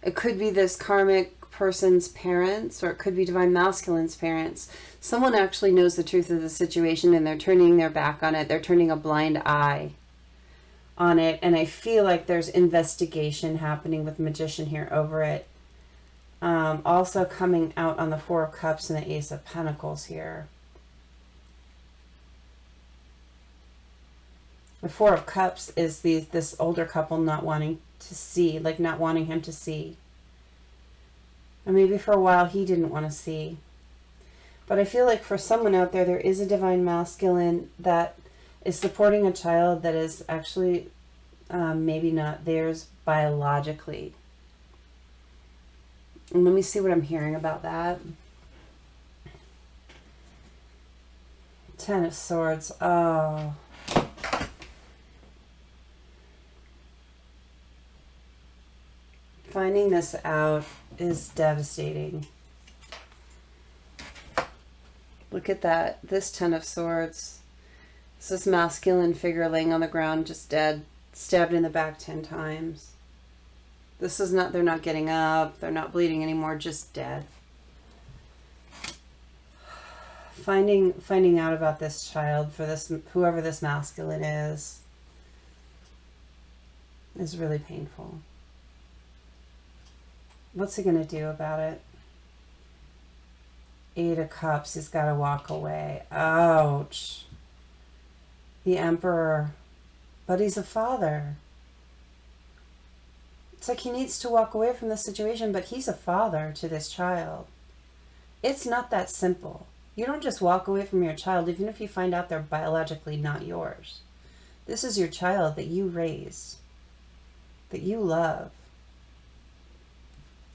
It could be this karmic person's parents, or it could be divine masculine's parents. Someone actually knows the truth of the situation and they're turning their back on it. They're turning a blind eye on it. And I feel like there's investigation happening with the Magician here over it. Also coming out on the Four of Cups and the Ace of Pentacles here. The Four of Cups is this older couple not wanting to see, like not wanting him to see. And maybe for a while he didn't want to see. But I feel like for someone out there, there is a divine masculine that is supporting a child that is actually maybe not theirs biologically. And let me see what I'm hearing about that. Ten of Swords. Oh. Finding this out is devastating. Look at that. This Ten of Swords. It's this masculine figure laying on the ground, just dead, stabbed in the back 10 times. This is not, they're not getting up, they're not bleeding anymore, just dead. Finding out about this child, for this, whoever this masculine is really painful. What's he going to do about it? Eight of Cups, he's got to walk away. Ouch. The Emperor. But he's a father. It's like he needs to walk away from the situation, but he's a father to this child. It's not that simple. You don't just walk away from your child, even if you find out they're biologically not yours. This is your child that you raised, that you love.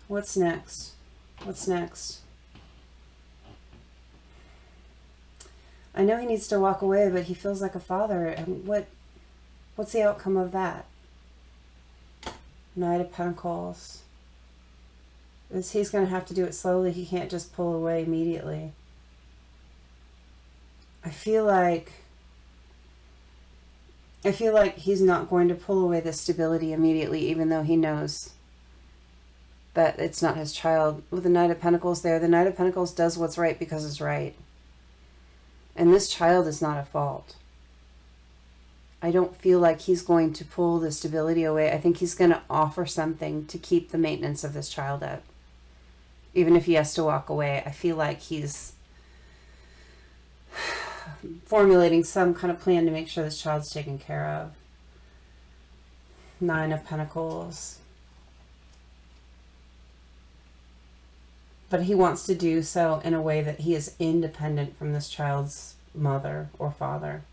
What's next? What's next? I know he needs to walk away, but he feels like a father. And what's the outcome of that? Knight of Pentacles. He's going to have to do it slowly. He can't just pull away immediately. I feel like he's not going to pull away the stability immediately, even though he knows that it's not his child. With the Knight of Pentacles there, the Knight of Pentacles does what's right because it's right. And this child is not at fault. I don't feel like he's going to pull the stability away. I think he's going to offer something to keep the maintenance of this child up. Even if he has to walk away, I feel like he's formulating some kind of plan to make sure this child's taken care of. Nine of Pentacles. But he wants to do so in a way that he is independent from this child's mother or father.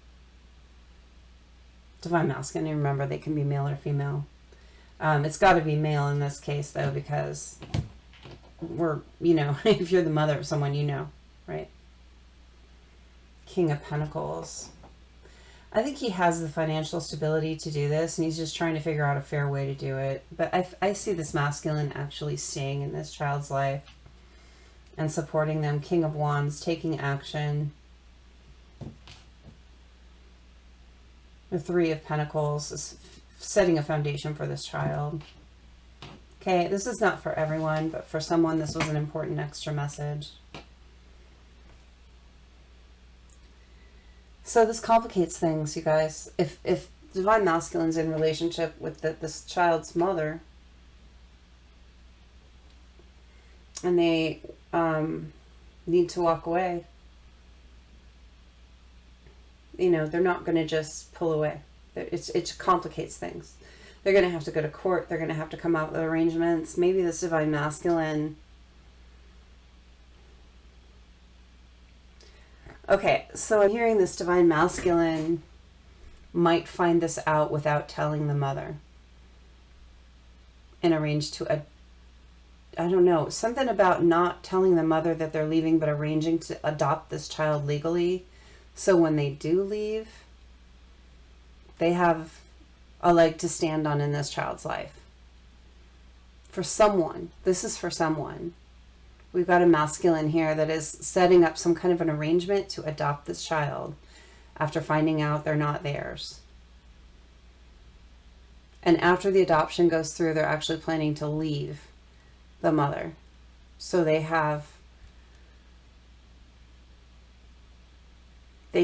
Divine masculine, remember, they can be male or female. It's got to be male in this case, though, because if you're the mother of someone, right? King of Pentacles. I think he has the financial stability to do this, and he's just trying to figure out a fair way to do it. But I see this masculine actually staying in this child's life and supporting them. King of Wands, taking action. The Three of Pentacles is setting a foundation for this child. Okay, this is not for everyone, but for someone this was an important extra message. So this complicates things, you guys. If divine masculine's in relationship with this child's mother, and they need to walk away, you know, they're not going to just pull away. It complicates things. They're going to have to go to court. They're going to have to come out with arrangements. Maybe this divine masculine. Okay, so I'm hearing this divine masculine might find this out without telling the mother and arrange to, I don't know, something about not telling the mother that they're leaving, but arranging to adopt this child legally. So when they do leave, they have a leg to stand on in this child's life. For someone, this is for someone. We've got a masculine here that is setting up some kind of an arrangement to adopt this child after finding out they're not theirs. And after the adoption goes through, they're actually planning to leave the mother. So they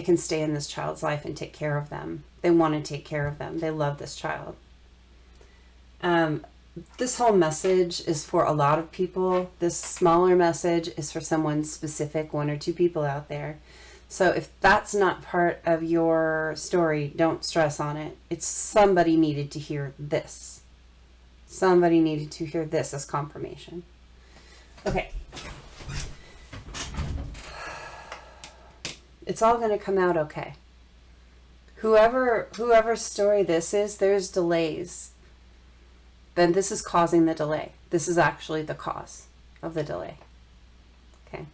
can stay in this child's life and take care of them. They want to take care of them. They love this child. This whole message is for a lot of people. This smaller message is for someone specific, one or two people out there. So if that's not part of your story, don't stress on it. It's somebody needed to hear this. Somebody needed to hear this as confirmation. Okay. It's all going to come out okay. Whoever's story this is, there's delays. Then this is causing the delay. This is actually the cause of the delay. Okay.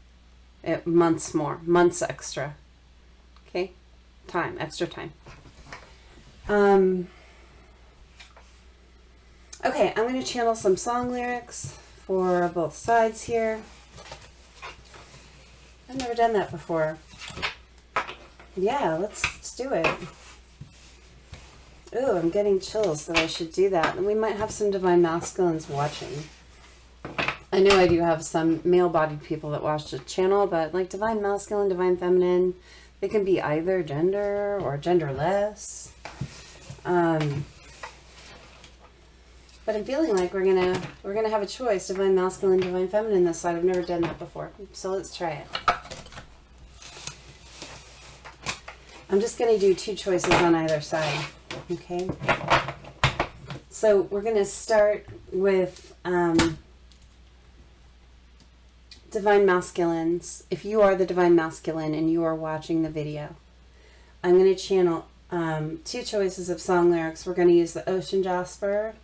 Months more. Months extra. Okay. Time. Extra time. Okay, I'm going to channel some song lyrics for both sides here. I've never done that before. Yeah, let's do it. Ooh, I'm getting chills that I should do that. And we might have some divine masculines watching. I know I do have some male-bodied people that watch the channel, but like divine masculine, divine feminine, they can be either gender or genderless. But I'm feeling like we're gonna have a choice, divine masculine, divine feminine this side. I've never done that before, so let's try it. I'm just going to do two choices on either side, okay? So we're going to start with divine masculines. If you are the divine masculine and you are watching the video, I'm going to channel two choices of song lyrics. We're going to use the Ocean Jasper,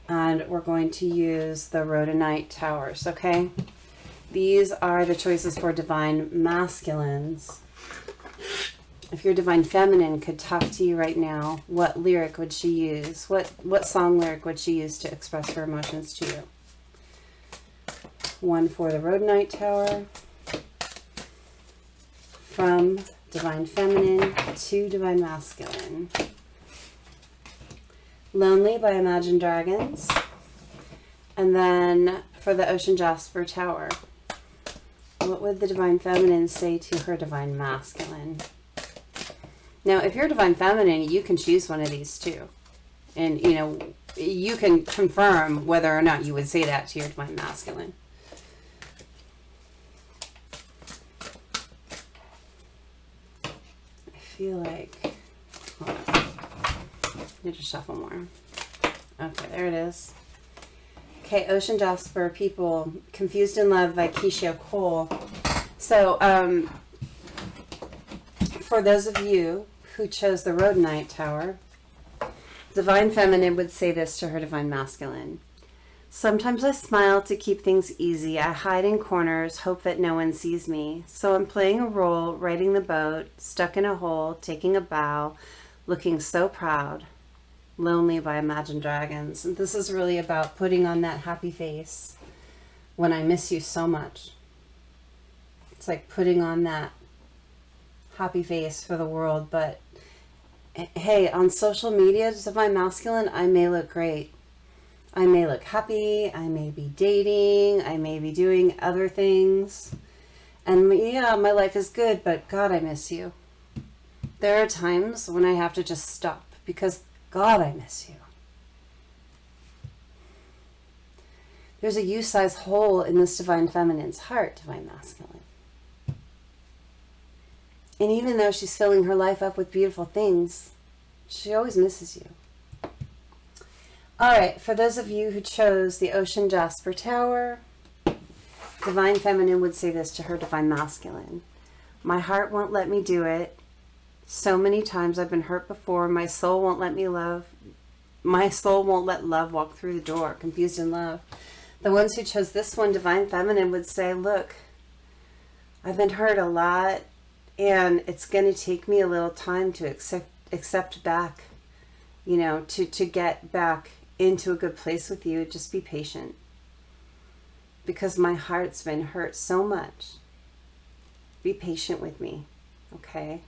and we're going to use the Rhodonite Towers, okay? These are the choices for divine masculines. If your divine feminine could talk to you right now, what lyric would she use? What song lyric would she use to express her emotions to you? One for the Rhodonite Tower, from divine feminine to divine masculine. Lonely by Imagine Dragons. And then for the Ocean Jasper Tower, what would the divine feminine say to her divine masculine? Now, if you're divine feminine, you can choose one of these two. And, you know, you can confirm whether or not you would say that to your divine masculine. I feel like, hold on, I need to shuffle more. Okay, there it is. Okay, Ocean Jasper, people, Confused in Love by Keisha Cole. So, for those of you who chose the Rhodonite Tower, divine feminine would say this to her divine masculine. Sometimes I smile to keep things easy. I hide in corners, hope that no one sees me. So I'm playing a role, riding the boat, stuck in a hole, taking a bow, looking so proud. Lonely by Imagine Dragons. And this is really about putting on that happy face when I miss you so much. It's like putting on that happy face for the world, but hey, on social media, divine masculine, I may look great. I may look happy, I may be dating, I may be doing other things. And yeah, my life is good, but God, I miss you. There are times when I have to just stop because God, I miss you. There's a you-sized hole in this Divine Feminine's heart, Divine Masculine. And even though she's filling her life up with beautiful things, she always misses you. All right, for those of you who chose the Ocean Jasper Tower, Divine Feminine would say this to her Divine Masculine. My heart won't let me do it. So many times I've been hurt before. My soul won't let me love. My soul won't let love walk through the door. Confused in love. The ones who chose this one, Divine Feminine, would say, look, I've been hurt a lot, and it's going to take me a little time to accept back, you know, to get back into a good place with you. Just be patient. Because my heart's been hurt so much. Be patient with me, okay?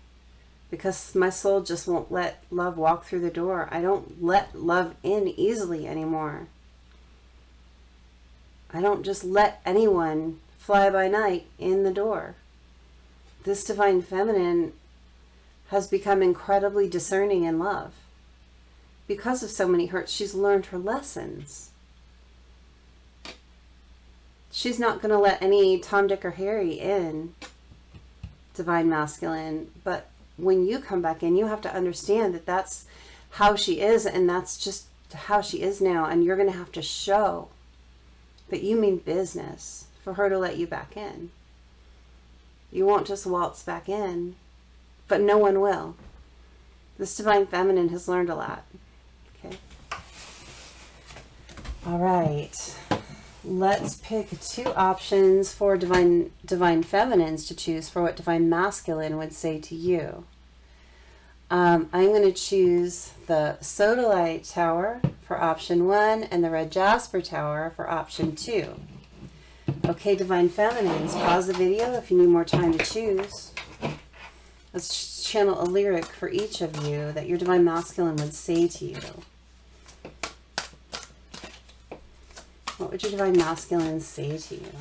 Because my soul just won't let love walk through the door. I don't let love in easily anymore. I don't just let anyone fly by night in the door. This Divine Feminine has become incredibly discerning in love. Because of so many hurts, she's learned her lessons. She's not going to let any Tom, Dick, or Harry in, Divine Masculine. But when you come back in, you have to understand that that's how she is, and that's just how she is now. And you're going to have to show that you mean business for her to let you back in. You won't just waltz back in, but no one will. This Divine Feminine has learned a lot. Okay. All right. Let's pick two options for Divine Feminines to choose for what Divine Masculine would say to you. I'm going to choose the Sodalite Tower for option 1 and the Red Jasper Tower for option 2. Okay, Divine Feminines, pause the video if you need more time to choose. Let's channel a lyric for each of you that your Divine Masculine would say to you. What would your Divine Masculine say to you?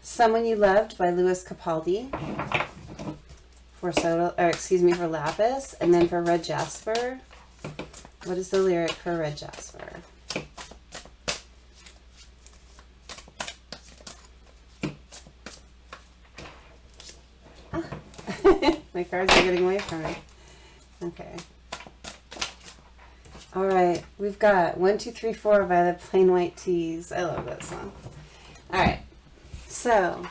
Someone You Loved by Lewis Capaldi for for Lapis, and then for Red Jasper. What is the lyric for Red Jasper? My cards are getting away from me. Okay. All right, we've got 1, 2, 3, 4 by the Plain White Tees. I love that song. All right, so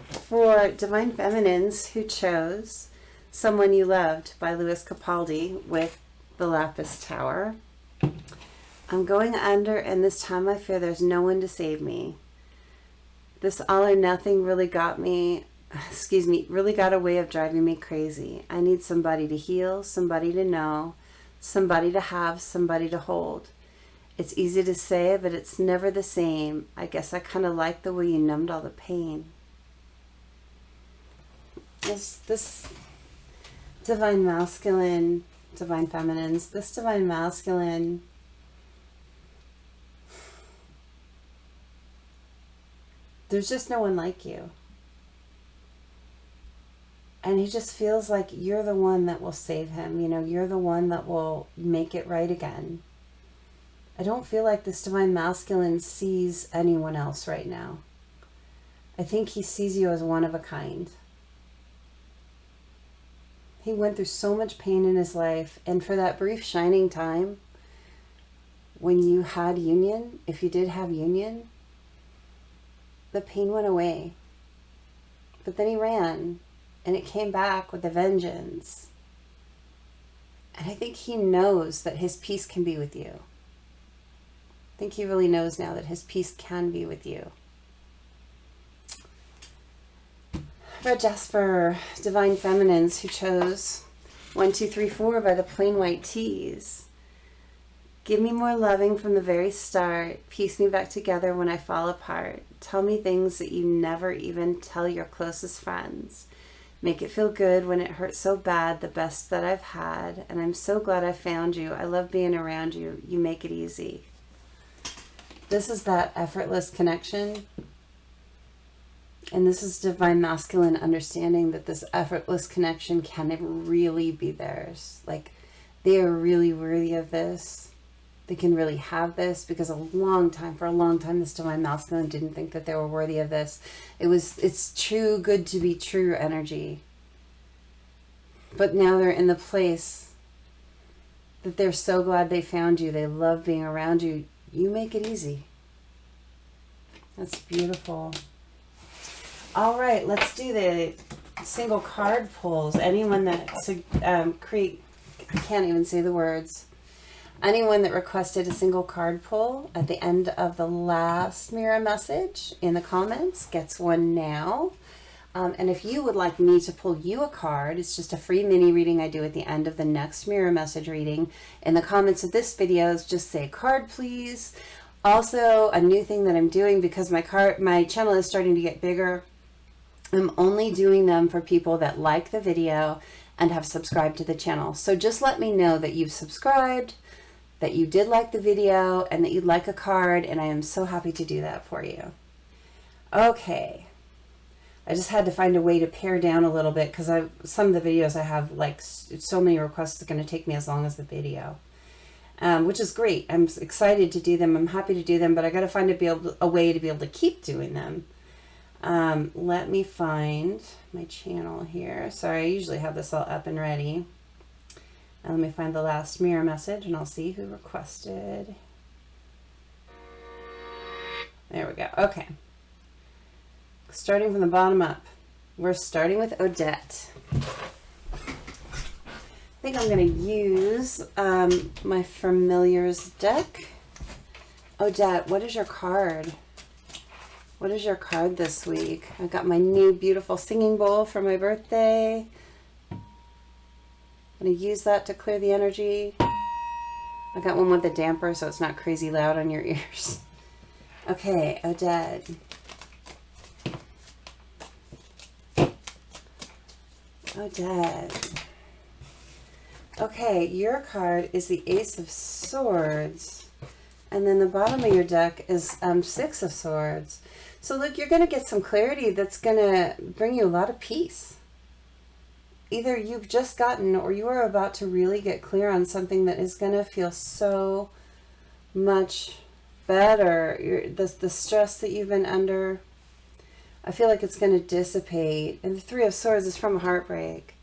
for Divine Feminines who chose Someone You Loved by Lewis Capaldi with the Lapis Tower, I'm going under, and this time I fear there's no one to save me. This all or nothing really got me, really got a way of driving me crazy. I need somebody to heal, somebody to know, somebody to have, somebody to hold. It's easy to say, but it's never the same. I guess I kind of like the way you numbed all the pain. This Divine Masculine, Divine Feminines, this Divine Masculine there's just no one like you. And he just feels like you're the one that will save him. You know, you're the one that will make it right again. I don't feel like this Divine Masculine sees anyone else right now. I think he sees you as one of a kind. He went through so much pain in his life. And for that brief shining time, when you had union, if you did have union, the pain went away. But then he ran. And it came back with a vengeance. And I think he knows that his peace can be with you. I think he really knows now that his peace can be with you. Red Jasper, Divine Feminines who chose 1, 2, 3, 4 by the Plain White Tees. Give me more loving from the very start. Piece me back together when I fall apart. Tell me things that you never even tell your closest friends. Make it feel good when it hurts so bad, the best that I've had. And I'm so glad I found you. I love being around you. You make it easy. This is that effortless connection. And this is divine masculine understanding that this effortless connection can really be theirs. Like, they are really worthy of this. They can really have this, because for a long time, this divine masculine didn't think that they were worthy of this. It's too good to be true energy. But now they're in the place that they're so glad they found you. They love being around you. You make it easy. That's beautiful. All right, let's do the single card pulls. Anyone that I can't even say the words. Anyone that requested a single card pull at the end of the last mirror message in the comments gets one now. And if you would like me to pull you a card, it's just a free mini reading I do at the end of the next mirror message reading. In the comments of this video, just say card please. Also, a new thing that I'm doing, because my channel is starting to get bigger, I'm only doing them for people that like the video and have subscribed to the channel. So just let me know that you've subscribed, that you did like the video, and that you'd like a card, and I am so happy to do that for you. Okay. I just had to find a way to pare down a little bit, because some of the videos I have, like, so many requests, it's going to take me as long as the video, which is great. I'm excited to do them. I'm happy to do them, but I got to find a way to be able to keep doing them. Let me find my channel here. Sorry, I usually have this all up and ready. And let me find the last mirror message, and I'll see who requested. There we go. Okay. Starting from the bottom up, we're starting with Odette. I think I'm going to use my Familiars deck. Odette, what is your card? What is your card this week? I got my new beautiful singing bowl for my birthday. I'm going to use that to clear the energy. I got one with a damper so it's not crazy loud on your ears. Okay, Odette. Odette. Okay, your card is the Ace of Swords. And then the bottom of your deck is Six of Swords. So look, you're going to get some clarity that's going to bring you a lot of peace. Either you've just gotten, or you are about to really get clear on something that is going to feel so much better. The stress that you've been under, I feel like it's going to dissipate. And the Three of Swords is from heartbreak.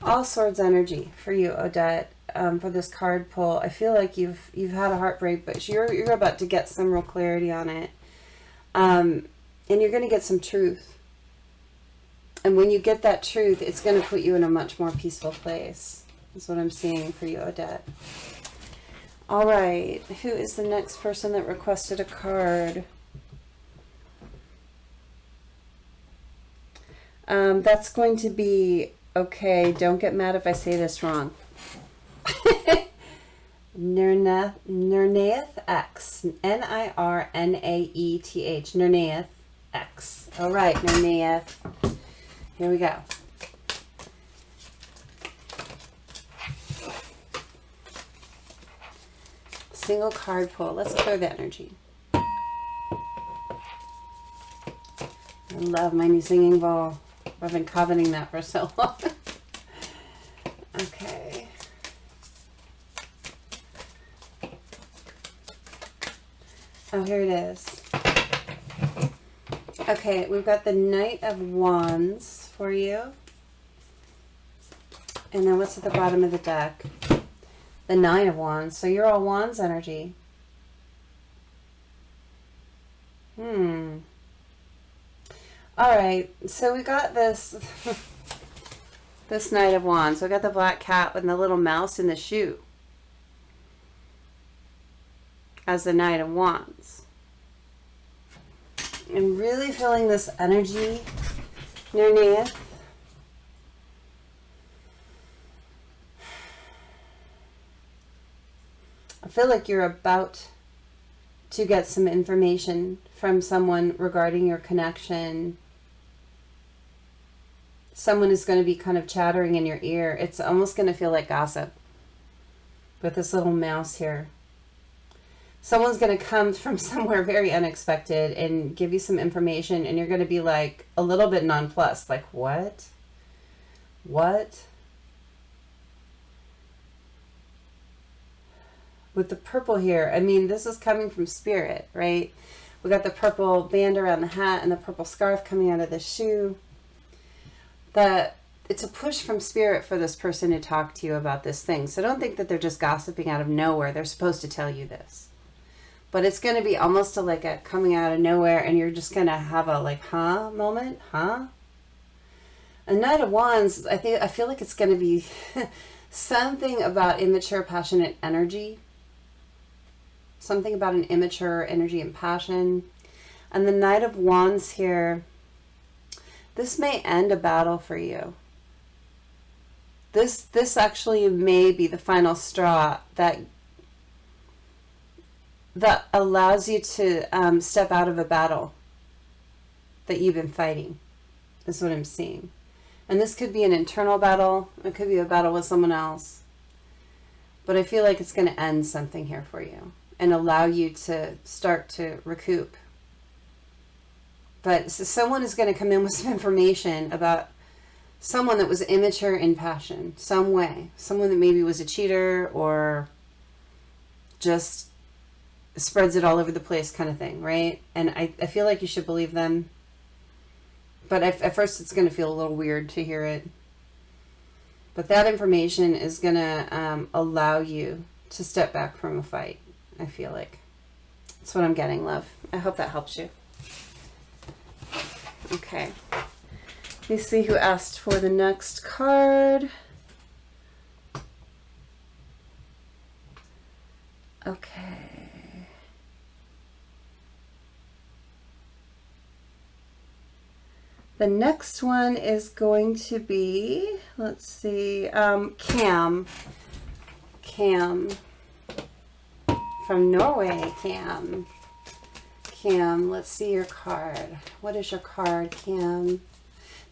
All swords energy for you, Odette, for this card pull. I feel like you've had a heartbreak, but you're about to get some real clarity on it. And you're going to get some truth. And when you get that truth, it's going to put you in a much more peaceful place. That's what I'm seeing for you, Odette. All right. Who is the next person that requested a card? That's going to be, okay, don't get mad if I say this wrong. 𝗓𝗏𝗏 X. N-I-R-N-A-E-T-H. 𝗓𝗏 X. All right, 𝗓𝗏. Here we go. Single card pull. Let's clear the energy. I love my new singing bowl. I've been coveting that for so long. Okay. Oh, here it is. Okay, we've got the Knight of Wands for you. And then what's at the bottom of the deck? The Nine of Wands. So you're all Wands energy. All right, so we got this this Knight of Wands. So we got the black cat with the little mouse in the shoe as the Knight of Wands. I'm really feeling this energy, 𝗓𝗏. I feel like you're about to get some information from someone regarding your connection. someone is going to be kind of chattering in your ear. It's almost going to feel like gossip with this little mouse here. Someone's going to come from somewhere very unexpected and give you some information, and you're going to be like a little bit nonplussed, like, what? What? With the purple here, I mean, this is coming from spirit, right? We got the purple band around the hat and the purple scarf coming out of the shoe. It's a push from spirit for this person to talk to you about this thing. So don't think that they're just gossiping out of nowhere. They're supposed to tell you this. But it's going to be almost like a coming out of nowhere, and you're just going to have a like, huh moment, huh? A Knight of Wands, I feel like it's going to be something about immature, passionate energy. Something about an immature energy and passion. And the Knight of Wands here, this may end a battle for you. This actually may be the final straw that allows you to step out of a battle that you've been fighting, is what I'm seeing. And this could be an internal battle. It could be a battle with someone else. But I feel like it's going to end something here for you and allow you to start to recoup. But so someone is going to come in with some information about someone that was immature in passion, some way. Someone that maybe was a cheater or just spreads it all over the place kind of thing, right? And I feel like you should believe them. But at first it's going to feel a little weird to hear it. But that information is going to allow you to step back from a fight, I feel like. That's what I'm getting, love. I hope that helps you. Okay. Let me see who asked for the next card. Okay. The next one is going to be, let's see, Cam. Cam. From Norway, Cam. Cam, let's see your card. What is your card, Cam?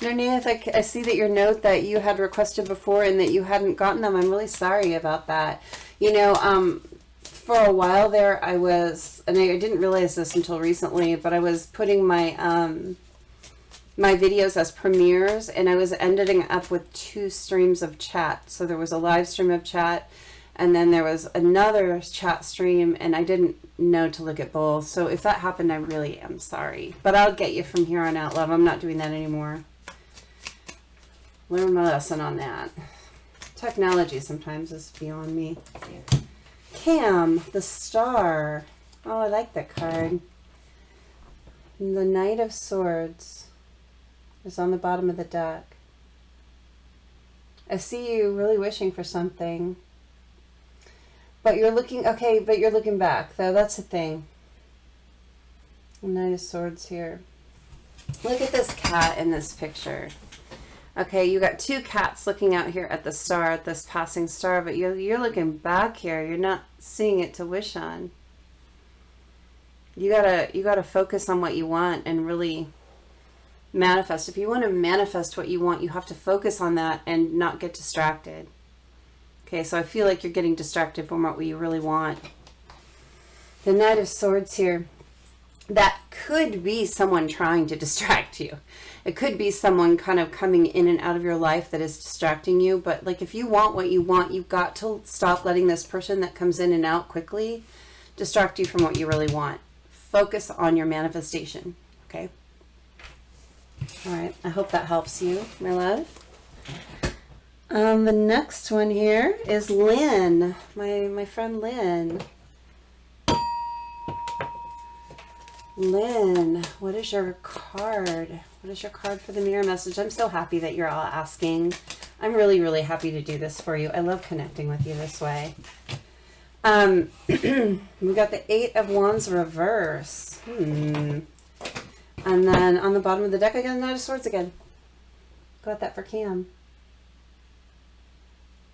𝗓𝗏, I see that your note that you had requested before and that you hadn't gotten them. I'm really sorry about that. You know, for a while there I was, and I didn't realize this until recently, but I was putting my my videos as premieres, and I was ending up with 2 streams of chat. So there was a live stream of chat, and then there was another chat stream, and I didn't know to look at both. So if that happened, I really am sorry. But I'll get you from here on out, love. I'm not doing that anymore. Learn my lesson on that. Technology sometimes is beyond me. Cam, the Star. Oh, I like that card. The Knight of Swords is on the bottom of the deck. I see you really wishing for something. But you're looking, okay, but you're looking back, though. That's the thing. The Knight of Swords here. Look at this cat in this picture. Okay, you got 2 cats looking out here at the star, at this passing star, but you're looking back here. You're not seeing it to wish on. You gotta focus on what you want and really manifest. If you want to manifest what you want, you have to focus on that and not get distracted. Okay, so I feel like you're getting distracted from what you really want. The Knight of Swords here. That could be someone trying to distract you. It could be someone kind of coming in and out of your life that is distracting you. But like, if you want what you want, you've got to stop letting this person that comes in and out quickly distract you from what you really want. Focus on your manifestation. Okay. All right. I hope that helps you, my love. The next one here is Lynn, my friend Lynn. Lynn, what is your card? What is your card for the mirror message? I'm so happy that you're all asking. I'm really, really happy to do this for you. I love connecting with you this way. We got the 8 of Wands reverse. And then on the bottom of the deck, I got the Knight of Swords again. Got that for Cam.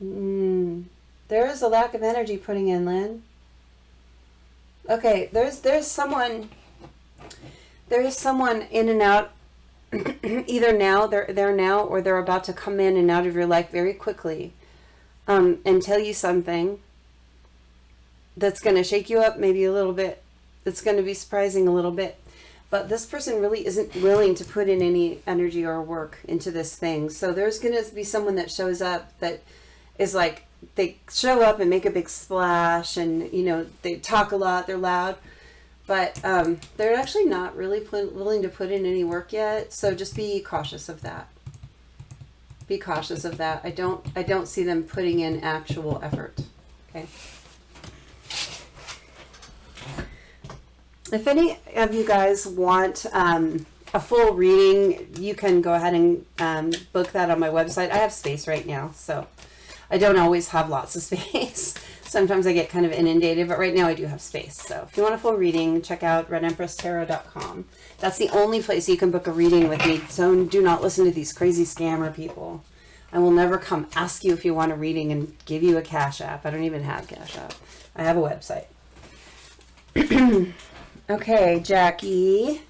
There is a lack of energy putting in, Lynn. Okay, there's someone in and out either now, they're now, or they're about to come in and out of your life very quickly, and tell you something that's going to shake you up maybe a little bit. That's going to be surprising a little bit. But this person really isn't willing to put in any energy or work into this thing. So there's going to be someone that shows up that is like, they show up and make a big splash, and, you know, they talk a lot, they're loud, but they're actually not really willing to put in any work yet. So just be cautious of that. Be cautious of that. I don't see them putting in actual effort. Okay. If any of you guys want a full reading, you can go ahead and book that on my website. I have space right now, so I don't always have lots of space. Sometimes I get kind of inundated, but right now I do have space. So if you want a full reading, check out redempresstarot.com. That's the only place you can book a reading with me. So do not listen to these crazy scammer people. I will never come ask you if you want a reading and give you a Cash App. I don't even have Cash App. I have a website. Okay, Jackie.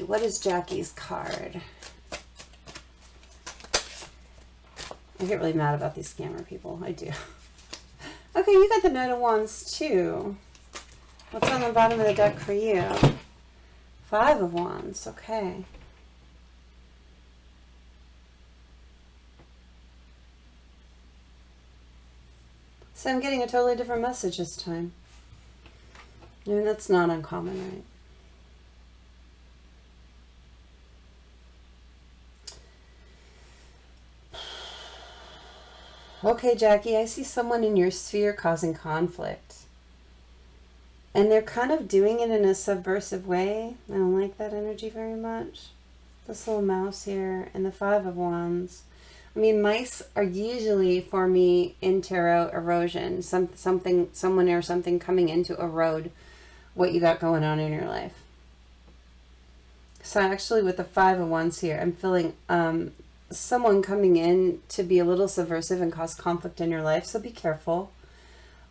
What is Jackie's card? I get really mad about these scammer people. I do. Okay, you got the Knight of Wands too. What's on the bottom of the deck for you? Five of Wands. Okay. So I'm getting a totally different message this time. I mean, that's not uncommon, right? Okay, Jackie, I see someone in your sphere causing conflict. And they're kind of doing it in a subversive way. I don't like that energy very much. This little mouse here and the Five of Wands. I mean, mice are usually, for me, in tarot, erosion. Someone or something coming in to erode what you got going on in your life. So actually with the Five of Wands here, I'm feeling someone coming in to be a little subversive and cause conflict in your life. So be careful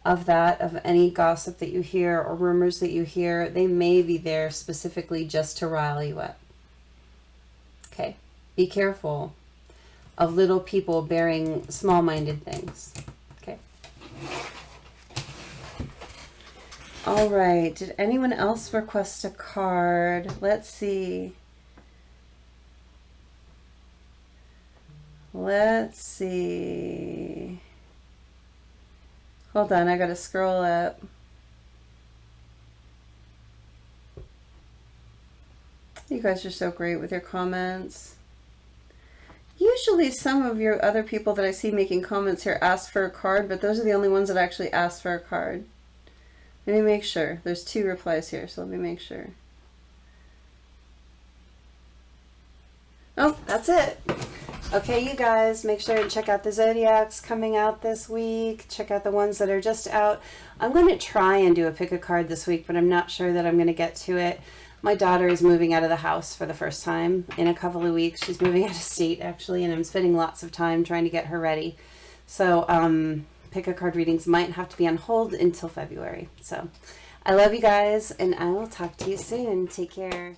of that, of any gossip that you hear or rumors that you hear. They may be there specifically just to rile you up. Okay, be careful of little people bearing small-minded things. Okay. All right. Did anyone else request a card? Let's see. Let's see. Hold on, I gotta scroll up. You guys are so great with your comments. Usually some of your other people that I see making comments here ask for a card, but those are the only ones that actually ask for a card. Let me make sure. There's 2 replies here, so let me make sure. Oh, that's it. Okay, you guys, make sure and check out the Zodiacs coming out this week. Check out the ones that are just out. I'm going to try and do a pick a card this week, but I'm not sure that I'm going to get to it. My daughter is moving out of the house for the first time in a couple of weeks. She's moving out of state, actually, and I'm spending lots of time trying to get her ready. So pick a card readings might have to be on hold until February. So I love you guys, and I will talk to you soon. Take care.